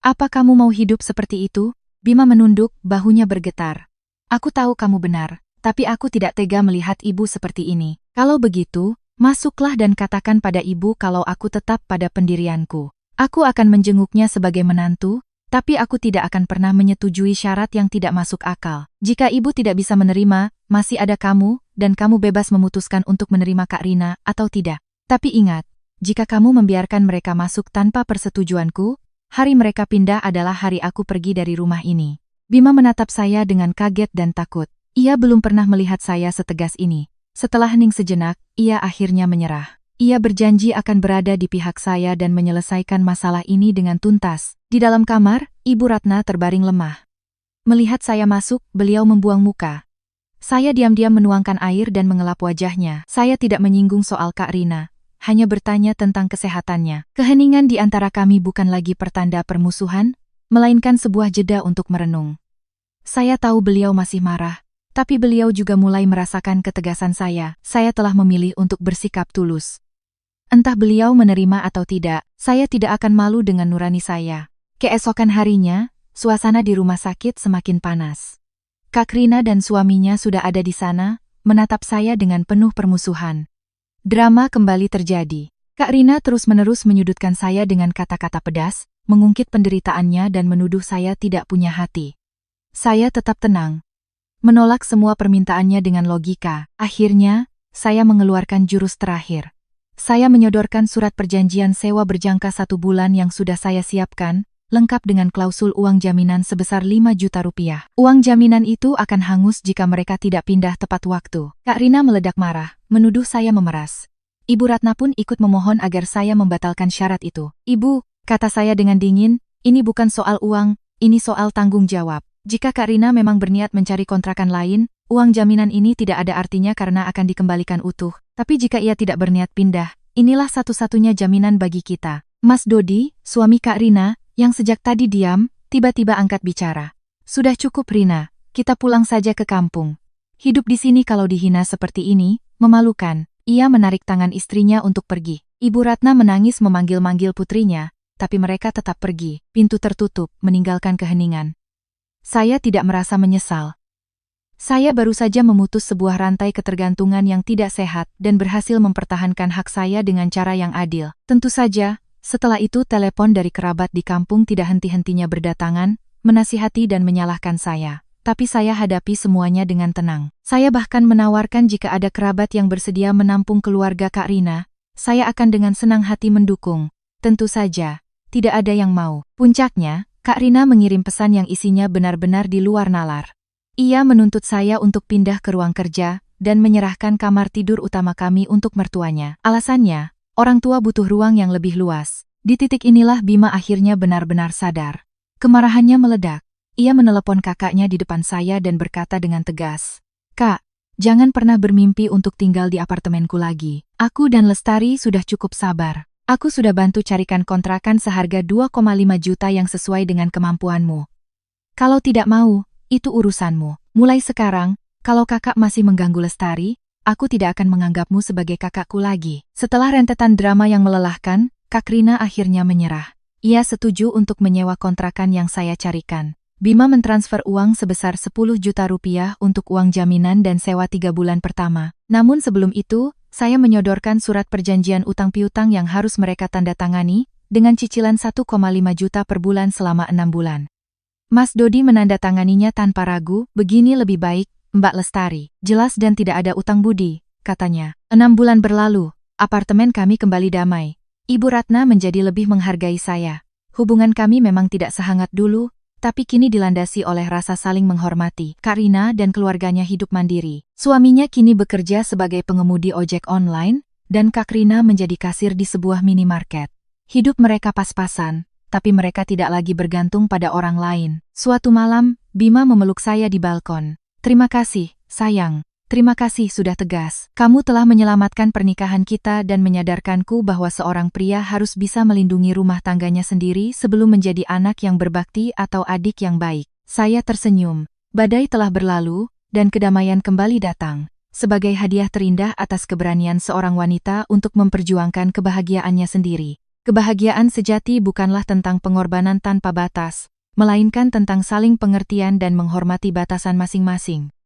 Apa kamu mau hidup seperti itu? Bima menunduk, bahunya bergetar. Aku tahu kamu benar, tapi aku tidak tega melihat ibu seperti ini. Kalau begitu, masuklah dan katakan pada ibu kalau aku tetap pada pendirianku. Aku akan menjenguknya sebagai menantu, tapi aku tidak akan pernah menyetujui syarat yang tidak masuk akal. Jika ibu tidak bisa menerima, masih ada kamu, dan kamu bebas memutuskan untuk menerima Kak Rina atau tidak. Tapi ingat, jika kamu membiarkan mereka masuk tanpa persetujuanku, hari mereka pindah adalah hari aku pergi dari rumah ini. Bima menatap saya dengan kaget dan takut. Ia belum pernah melihat saya setegas ini. Setelah hening sejenak, ia akhirnya menyerah. Ia berjanji akan berada di pihak saya dan menyelesaikan masalah ini dengan tuntas. Di dalam kamar, Ibu Ratna terbaring lemah. Melihat saya masuk, beliau membuang muka. Saya diam-diam menuangkan air dan mengelap wajahnya. Saya tidak menyinggung soal Kak Rina, hanya bertanya tentang kesehatannya. Keheningan di antara kami bukan lagi pertanda permusuhan, melainkan sebuah jeda untuk merenung. Saya tahu beliau masih marah, tapi beliau juga mulai merasakan ketegasan saya. Saya telah memilih untuk bersikap tulus. Entah beliau menerima atau tidak, saya tidak akan malu dengan nurani saya. Keesokan harinya, suasana di rumah sakit semakin panas. Kak Rina dan suaminya sudah ada di sana, menatap saya dengan penuh permusuhan. Drama kembali terjadi. Kak Rina terus-menerus menyudutkan saya dengan kata-kata pedas, mengungkit penderitaannya dan menuduh saya tidak punya hati. Saya tetap tenang, menolak semua permintaannya dengan logika. Akhirnya, saya mengeluarkan jurus terakhir. Saya menyodorkan surat perjanjian sewa berjangka 1 bulan yang sudah saya siapkan, lengkap dengan klausul uang jaminan sebesar 5 juta rupiah. Uang jaminan itu akan hangus jika mereka tidak pindah tepat waktu. Kak Rina meledak marah, menuduh saya memeras. Ibu Ratna pun ikut memohon agar saya membatalkan syarat itu. Ibu, kata saya dengan dingin, ini bukan soal uang, ini soal tanggung jawab. Jika Kak Rina memang berniat mencari kontrakan lain, uang jaminan ini tidak ada artinya karena akan dikembalikan utuh. Tapi jika ia tidak berniat pindah, inilah satu-satunya jaminan bagi kita. Mas Dodi, suami Kak Rina, yang sejak tadi diam, tiba-tiba angkat bicara. Sudah cukup Rina, kita pulang saja ke kampung. Hidup di sini kalau dihina seperti ini, memalukan. Ia menarik tangan istrinya untuk pergi. Ibu Ratna menangis memanggil-manggil putrinya, tapi mereka tetap pergi. Pintu tertutup, meninggalkan keheningan. Saya tidak merasa menyesal. Saya baru saja memutus sebuah rantai ketergantungan yang tidak sehat dan berhasil mempertahankan hak saya dengan cara yang adil. Tentu saja, setelah itu telepon dari kerabat di kampung tidak henti-hentinya berdatangan, menasihati dan menyalahkan saya. Tapi saya hadapi semuanya dengan tenang. Saya bahkan menawarkan jika ada kerabat yang bersedia menampung keluarga Kak Rina, saya akan dengan senang hati mendukung. Tentu saja, tidak ada yang mau. Puncaknya, Kak Rina mengirim pesan yang isinya benar-benar di luar nalar. Ia menuntut saya untuk pindah ke ruang kerja dan menyerahkan kamar tidur utama kami untuk mertuanya. Alasannya, orang tua butuh ruang yang lebih luas. Di titik inilah Bima akhirnya benar-benar sadar. Kemarahannya meledak. Ia menelepon kakaknya di depan saya dan berkata dengan tegas, "Kak, jangan pernah bermimpi untuk tinggal di apartemenku lagi. Aku dan Lestari sudah cukup sabar. Aku sudah bantu carikan kontrakan seharga 2,5 juta yang sesuai dengan kemampuanmu. Kalau tidak mau, itu urusanmu. Mulai sekarang, kalau kakak masih mengganggu Lestari, aku tidak akan menganggapmu sebagai kakakku lagi. Setelah rentetan drama yang melelahkan, Kak Rina akhirnya menyerah. Ia setuju untuk menyewa kontrakan yang saya carikan. Bima mentransfer uang sebesar 10 juta rupiah untuk uang jaminan dan sewa 3 bulan pertama. Namun sebelum itu, saya menyodorkan surat perjanjian utang piutang yang harus mereka tanda tangani, dengan cicilan 1,5 juta per bulan selama 6 bulan. Mas Dodi menandatanganinya tanpa ragu, begini lebih baik, Mbak Lestari. Jelas dan tidak ada utang budi, katanya. 6 bulan berlalu, apartemen kami kembali damai. Ibu Ratna menjadi lebih menghargai saya. Hubungan kami memang tidak sehangat dulu, tapi kini dilandasi oleh rasa saling menghormati. Kak Rina dan keluarganya hidup mandiri. Suaminya kini bekerja sebagai pengemudi ojek online, dan Kak Rina menjadi kasir di sebuah minimarket. Hidup mereka pas-pasan, tapi mereka tidak lagi bergantung pada orang lain. Suatu malam, Bima memeluk saya di balkon. Terima kasih, sayang. Terima kasih sudah tegas. Kamu telah menyelamatkan pernikahan kita dan menyadarkanku bahwa seorang pria harus bisa melindungi rumah tangganya sendiri sebelum menjadi anak yang berbakti atau adik yang baik. Saya tersenyum. Badai telah berlalu, dan kedamaian kembali datang. Sebagai hadiah terindah atas keberanian seorang wanita untuk memperjuangkan kebahagiaannya sendiri. Kebahagiaan sejati bukanlah tentang pengorbanan tanpa batas, melainkan tentang saling pengertian dan menghormati batasan masing-masing.